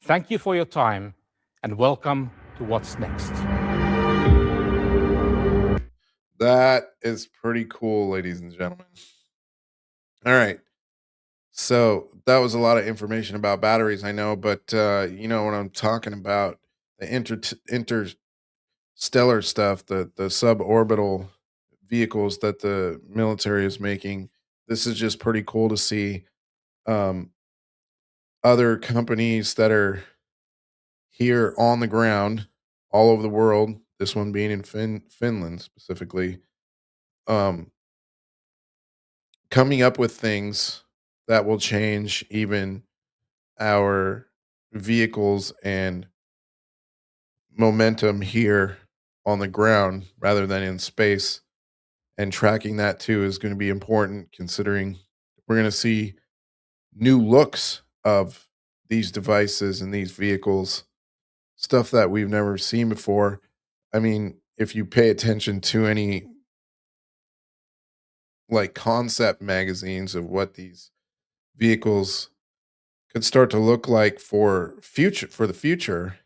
Thank you for your time and welcome to What's Next. That is pretty cool, ladies and gentlemen. All right. So that was a lot of information about batteries, I know, but you know what I'm talking about, the interstellar stuff, the suborbital vehicles that the military is making. This is just pretty cool to see. Um, Other companies that are here on the ground all over the world, this one being in Finland specifically, um, coming up with things that will change even our vehicles and momentum here on the ground rather than in space. And tracking that too is going to be important, considering we're going to see new looks of these devices and these vehicles, stuff that we've never seen before. I mean, if you pay attention to any like concept magazines of what these vehicles could start to look like for the future,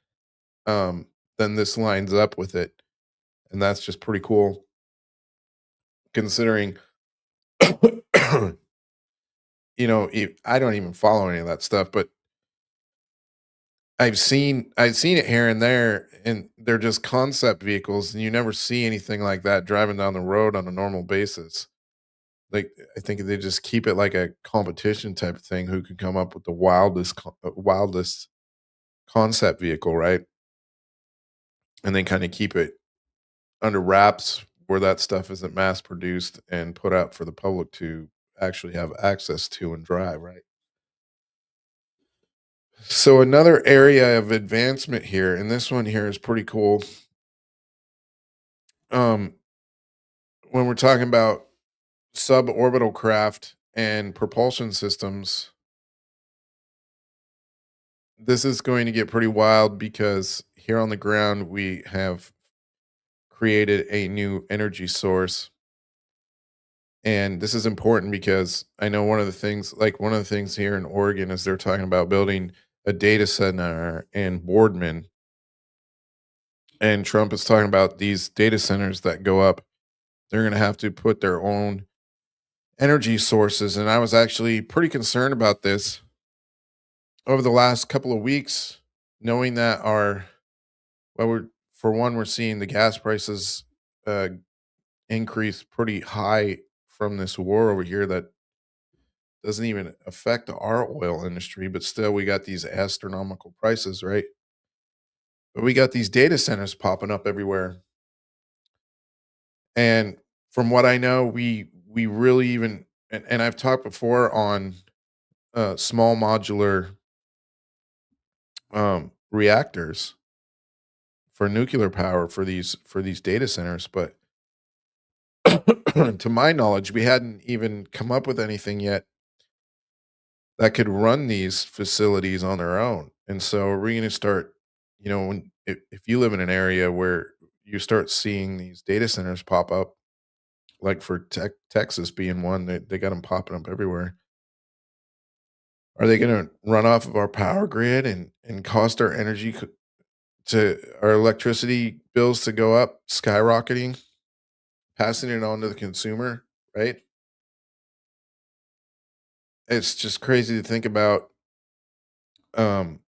um, then this lines up with it, and that's just pretty cool. Considering, I don't even follow any of that stuff, but I've seen it here and there, and they're just concept vehicles, and you never see anything like that driving down the road on a normal basis. Like, I think they just keep it like a competition type of thing. Who can come up with the wildest concept vehicle, right? And they kind of keep it under wraps where that stuff isn't mass produced and put out for the public to actually have access to and drive, right? So another area of advancement here, and this one here is pretty cool. Um, when we're talking about suborbital craft and propulsion systems, this is going to get pretty wild because here on the ground we have created a new energy source. And this is important because I know one of the things here in Oregon is they're talking about building a data center in Boardman. And Trump is talking about these data centers that go up. They're going to have to put their own energy sources. And I was actually pretty concerned about this over the last couple of weeks, knowing that we're seeing the gas prices increase pretty high from this war over here that doesn't even affect our oil industry, but still we got these astronomical prices, right? But we got these data centers popping up everywhere. And from what I know, we really even and I've talked before on small modular reactors for nuclear power for these data centers, but to my knowledge, we hadn't even come up with anything yet that could run these facilities on their own. And so we're going to start, when if you live in an area where you start seeing these data centers pop up, like for Texas being one, they got them popping up everywhere. Are they going to run off of our power grid and cost our to our electricity bills to go up, skyrocketing, passing it on to the consumer, right? It's just crazy to think about. Um,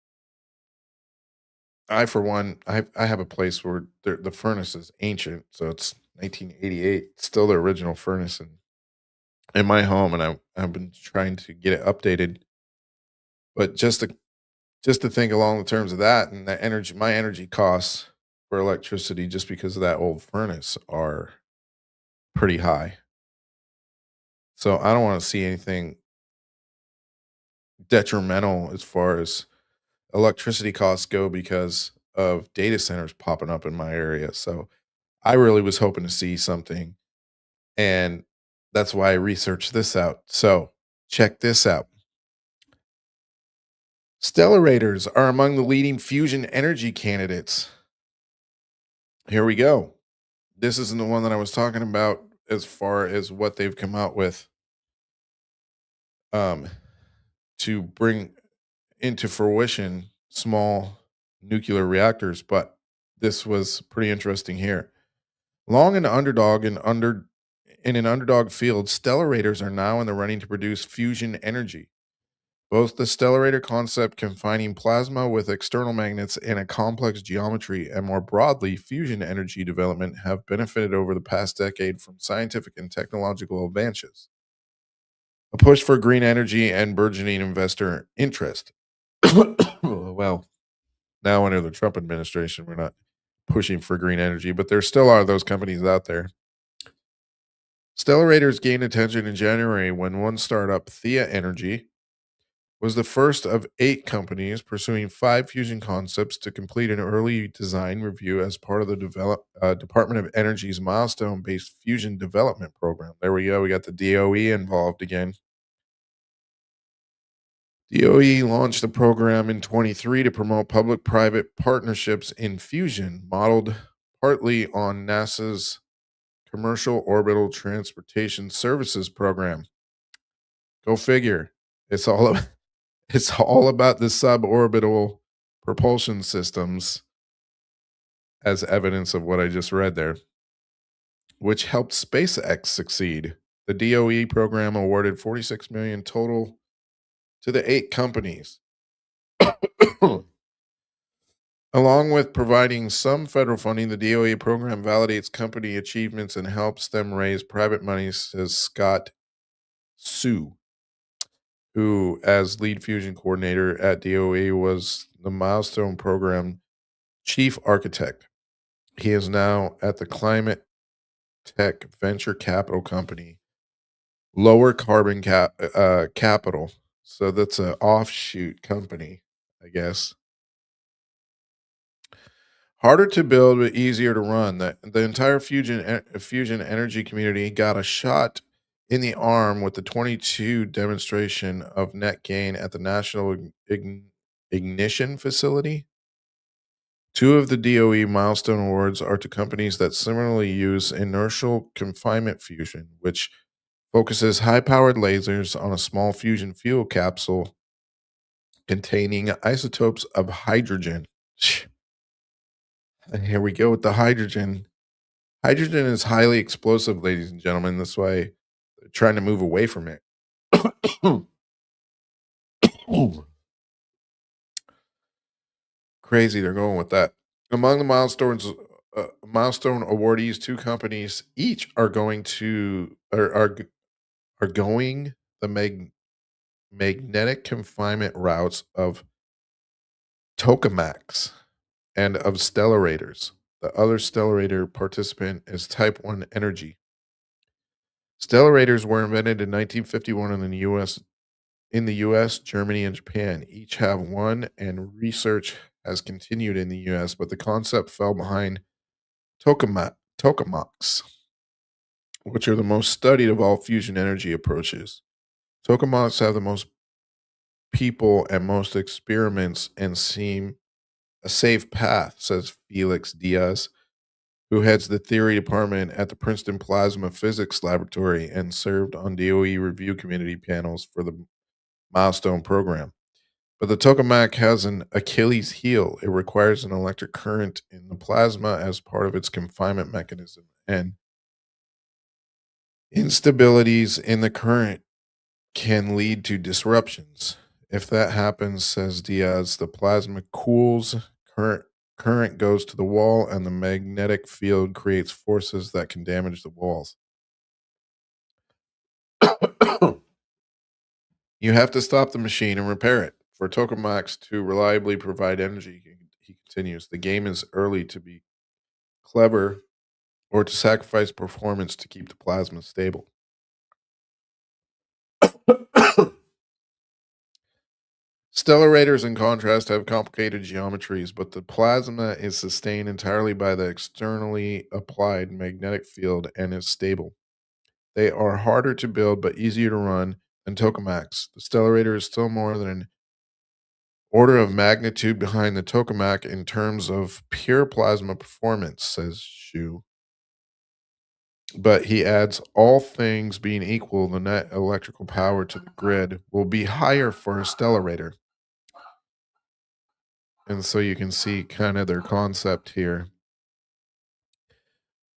I, for one, I have a place where the furnace is ancient, so it's 1988, still the original furnace in my home, and I've been trying to get it updated. But just to think along the terms of that and the energy, my energy costs for electricity just because of that old furnace are pretty high. So I don't want to see anything detrimental as far as electricity costs go because of data centers popping up in my area. So I really was hoping to see something, and that's why I researched this out. So check this out. Stellarators are among the leading fusion energy candidates. Here we go. This isn't the one that I was talking about as far as what they've come out with to bring into fruition small nuclear reactors, but this was pretty interesting here. Long an underdog in an underdog field, stellarators are now in the running to produce fusion energy. Both the stellarator concept, confining plasma with external magnets and a complex geometry, and more broadly, fusion energy development, have benefited over the past decade from scientific and technological advances. A push for green energy and burgeoning investor interest. Well, now under the Trump administration, we're not pushing for green energy, but there still are those companies out there. Stellarators gained attention in January when one startup, Thea Energy, was the first of 8 companies pursuing 5 fusion concepts to complete an early design review as part of the Department of Energy's milestone-based fusion development program. There we go. We got the DOE involved again. DOE launched the program in 23 to promote public-private partnerships in fusion, modeled partly on NASA's Commercial Orbital Transportation Services program. Go figure. It's all about the suborbital propulsion systems, as evidence of what I just read there, which helped SpaceX succeed. The DOE program awarded $46 million total to the 8 companies. Along with providing some federal funding, the DOE program validates company achievements and helps them raise private money, says Scott Sue, who, as lead fusion coordinator at DOE, was the milestone program chief architect. He is now at the climate tech venture capital company, Lower Carbon Capital. So that's an offshoot company, I guess. Harder to build, but easier to run. The entire fusion energy community got a shot in the arm with the 22 demonstration of net gain at the National Ignition Facility. 2 of the DOE milestone awards are to companies that similarly use inertial confinement fusion, which focuses high-powered lasers on a small fusion fuel capsule containing isotopes of hydrogen. And here we go with the hydrogen. Hydrogen is highly explosive, ladies and gentlemen. That's why they're trying to move away from it. Crazy, they're going with that. Among the milestones milestone awardees, two companies each are going to are going the magnetic confinement routes of tokamaks and of stellarators. The other stellarator participant is Type 1 Energy. Stellarators were invented in 1951 in the US, Germany, and Japan. Each have one, and research has continued in the US, but the concept fell behind tokamaks, which are the most studied of all fusion energy approaches. Tokamaks have the most people and most experiments and seem a safe path, says Felix Diaz, who heads the theory department at the Princeton Plasma Physics Laboratory and served on DOE review committee panels for the Milestone program. But the tokamak has an Achilles heel. It requires an electric current in the plasma as part of its confinement mechanism, and instabilities in the current can lead to disruptions. If that happens, says Diaz, the plasma cools, current goes to the wall, and the magnetic field creates forces that can damage the walls. You have to stop the machine and repair it. For tokamaks to reliably provide energy, he continues, the game is early to be clever or to sacrifice performance to keep the plasma stable. Stellarators, in contrast, have complicated geometries, but the plasma is sustained entirely by the externally applied magnetic field and is stable. They are harder to build but easier to run than tokamaks. The stellarator is still more than an order of magnitude behind the tokamak in terms of pure plasma performance, says Shu. But he adds, all things being equal, the net electrical power to the grid will be higher for a stellarator. And so you can see kind of their concept here.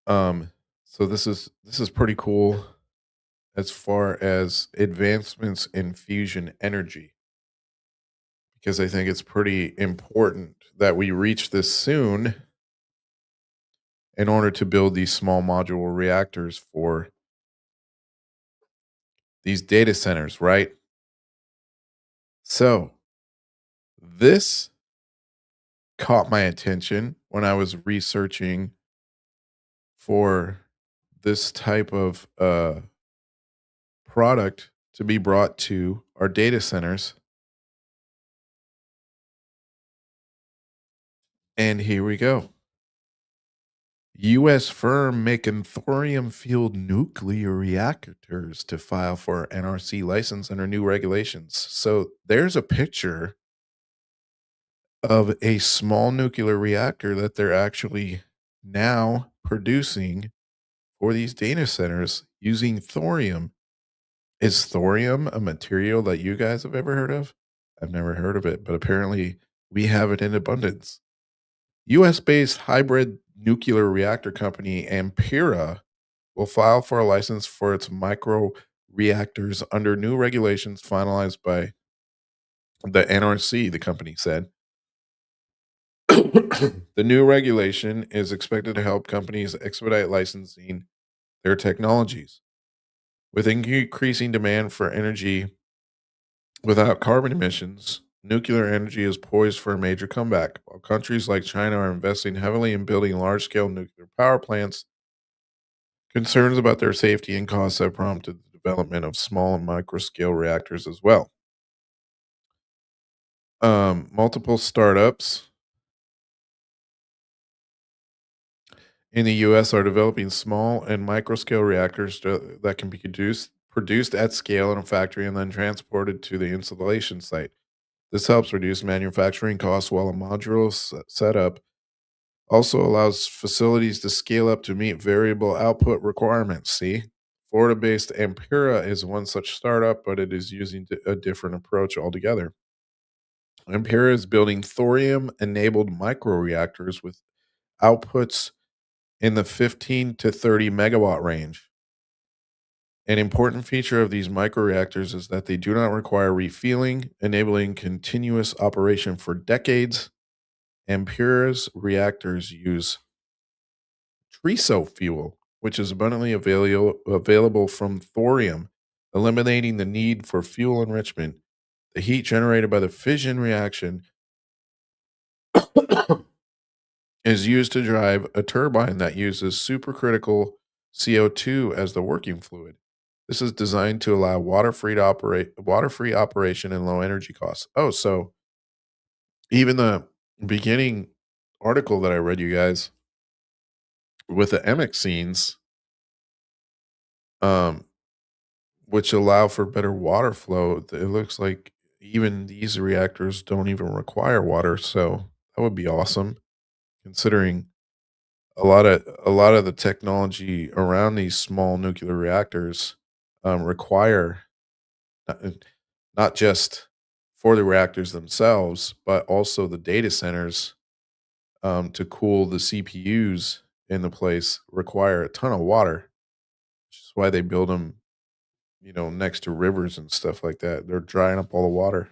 So this is pretty cool as far as advancements in fusion energy, because I think it's pretty important that we reach this soon in order to build these small modular reactors for these data centers, right? So this caught my attention when I was researching for this type of product to be brought to our data centers. And here we go. U.S. firm making thorium-fueled nuclear reactors to file for NRC license under new regulations. So there's a picture of a small nuclear reactor that they're actually now producing for these data centers using thorium. Is thorium a material that you guys have ever heard of? I've never heard of it, but apparently we have it in abundance. US-based hybrid nuclear reactor company Ampera will file for a license for its microreactors under new regulations finalized by the NRC, the company said. The new regulation is expected to help companies expedite licensing their technologies. With increasing demand for energy without carbon emissions, nuclear energy is poised for a major comeback. While countries like China are investing heavily in building large-scale nuclear power plants, concerns about their safety and costs have prompted the development of small and micro-scale reactors as well. Multiple startups in the U.S. are developing small and micro-scale reactors that can be produced at scale in a factory and then transported to the installation site. This helps reduce manufacturing costs, while a modular setup also allows facilities to scale up to meet variable output requirements. See, Florida-based Ampera is one such startup, but it is using a different approach altogether. Ampera is building thorium-enabled microreactors with outputs in the 15 to 30 megawatt range. An important feature of these microreactors is that they do not require refueling, enabling continuous operation for decades. Ampera's reactors use triso fuel, which is abundantly available from thorium, eliminating the need for fuel enrichment. The heat generated by the fission reaction is used to drive a turbine that uses supercritical CO2 as the working fluid. This is designed to allow water-free operation and low energy costs. Oh, so even the beginning article that I read, you guys, with the emic scenes, um, which allow for better water flow, it looks like even these reactors don't even require water. So that would be awesome, considering a lot of the technology around these small nuclear reactors require not, not just for the reactors themselves, but also the data centers to cool the CPUs in the place require a ton of water, which is why they build them, next to rivers and stuff like that. They're drying up all the water.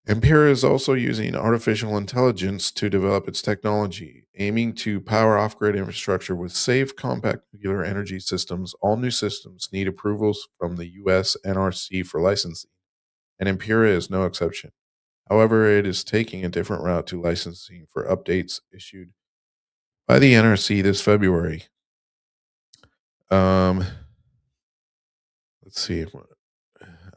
Impera is also using artificial intelligence to develop its technology, aiming to power off grid infrastructure with safe, compact nuclear energy systems. All new systems need approvals from the US NRC for licensing, and Impera is no exception. However, it is taking a different route to licensing for updates issued by the NRC this February. Let's see.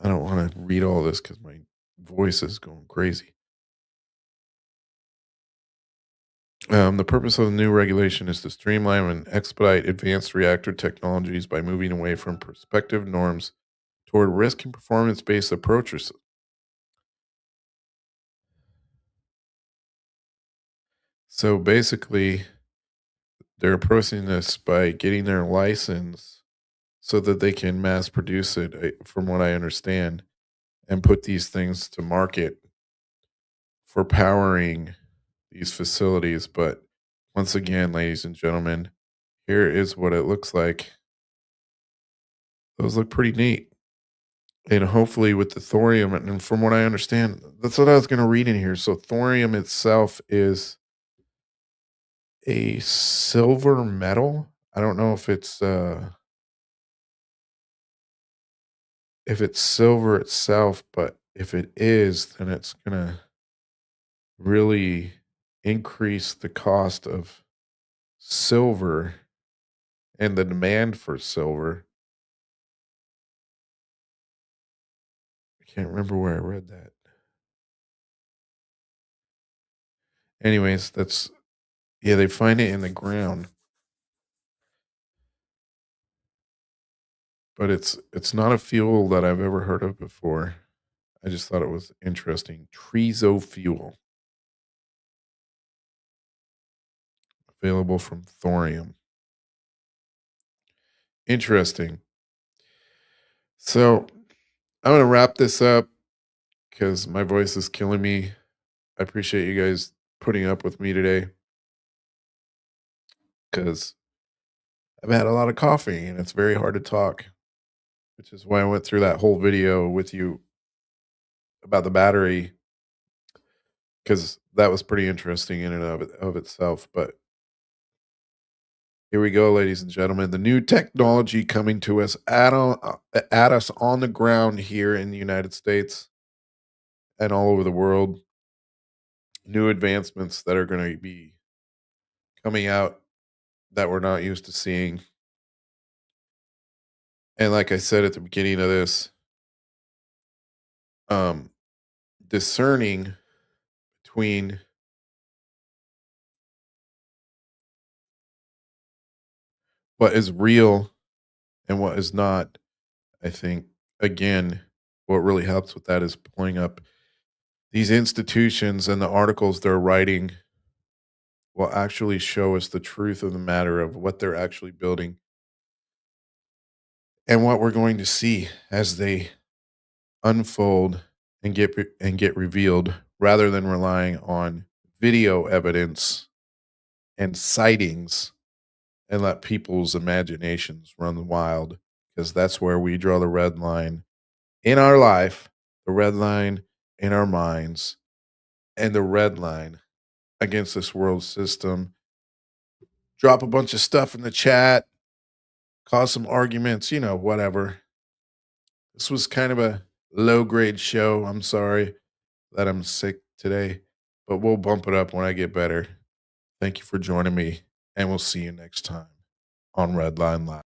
I don't want to read all this because my voice is going crazy. The purpose of the new regulation is to streamline and expedite advanced reactor technologies by moving away from prospective norms toward risk and performance-based approaches. So basically, they're approaching this by getting their license so that they can mass produce it, from what I understand, and put these things to market for powering these facilities. But once again, ladies and gentlemen, here is what it looks like. Those look pretty neat. And hopefully with the thorium, and from what I understand, that's what I was going to read in here. So thorium itself is a silver metal. I don't know if it's silver itself, but if it is, then it's going to really increase the cost of silver and the demand for silver. I can't remember where I read that. Anyways, they find it in the ground. But it's not a fuel that I've ever heard of before. I just thought it was interesting. Triso fuel. Available from thorium. Interesting. So I'm going to wrap this up because my voice is killing me. I appreciate you guys putting up with me today because I've had a lot of coffee and it's very hard to talk, which is why I went through that whole video with you about the battery, because that was pretty interesting in and of itself. But here we go, ladies and gentlemen. The new technology coming to us at us on the ground here in the United States and all over the world. New advancements that are going to be coming out that we're not used to seeing. And like I said at the beginning of this, discerning between what is real and what is not, I think, again, what really helps with that is pulling up these institutions, and the articles they're writing will actually show us the truth of the matter of what they're actually building and what we're going to see as they unfold and get revealed, rather than relying on video evidence and sightings and let people's imaginations run wild, because that's where we draw the red line in our life, the red line in our minds, and the red line against this world system drop a bunch of stuff in the chat, cause some arguments, you know, whatever. This was kind of a low-grade show. I'm sorry that I'm sick today, but we'll bump it up when I get better. Thank you for joining me, and we'll see you next time on Redline Live.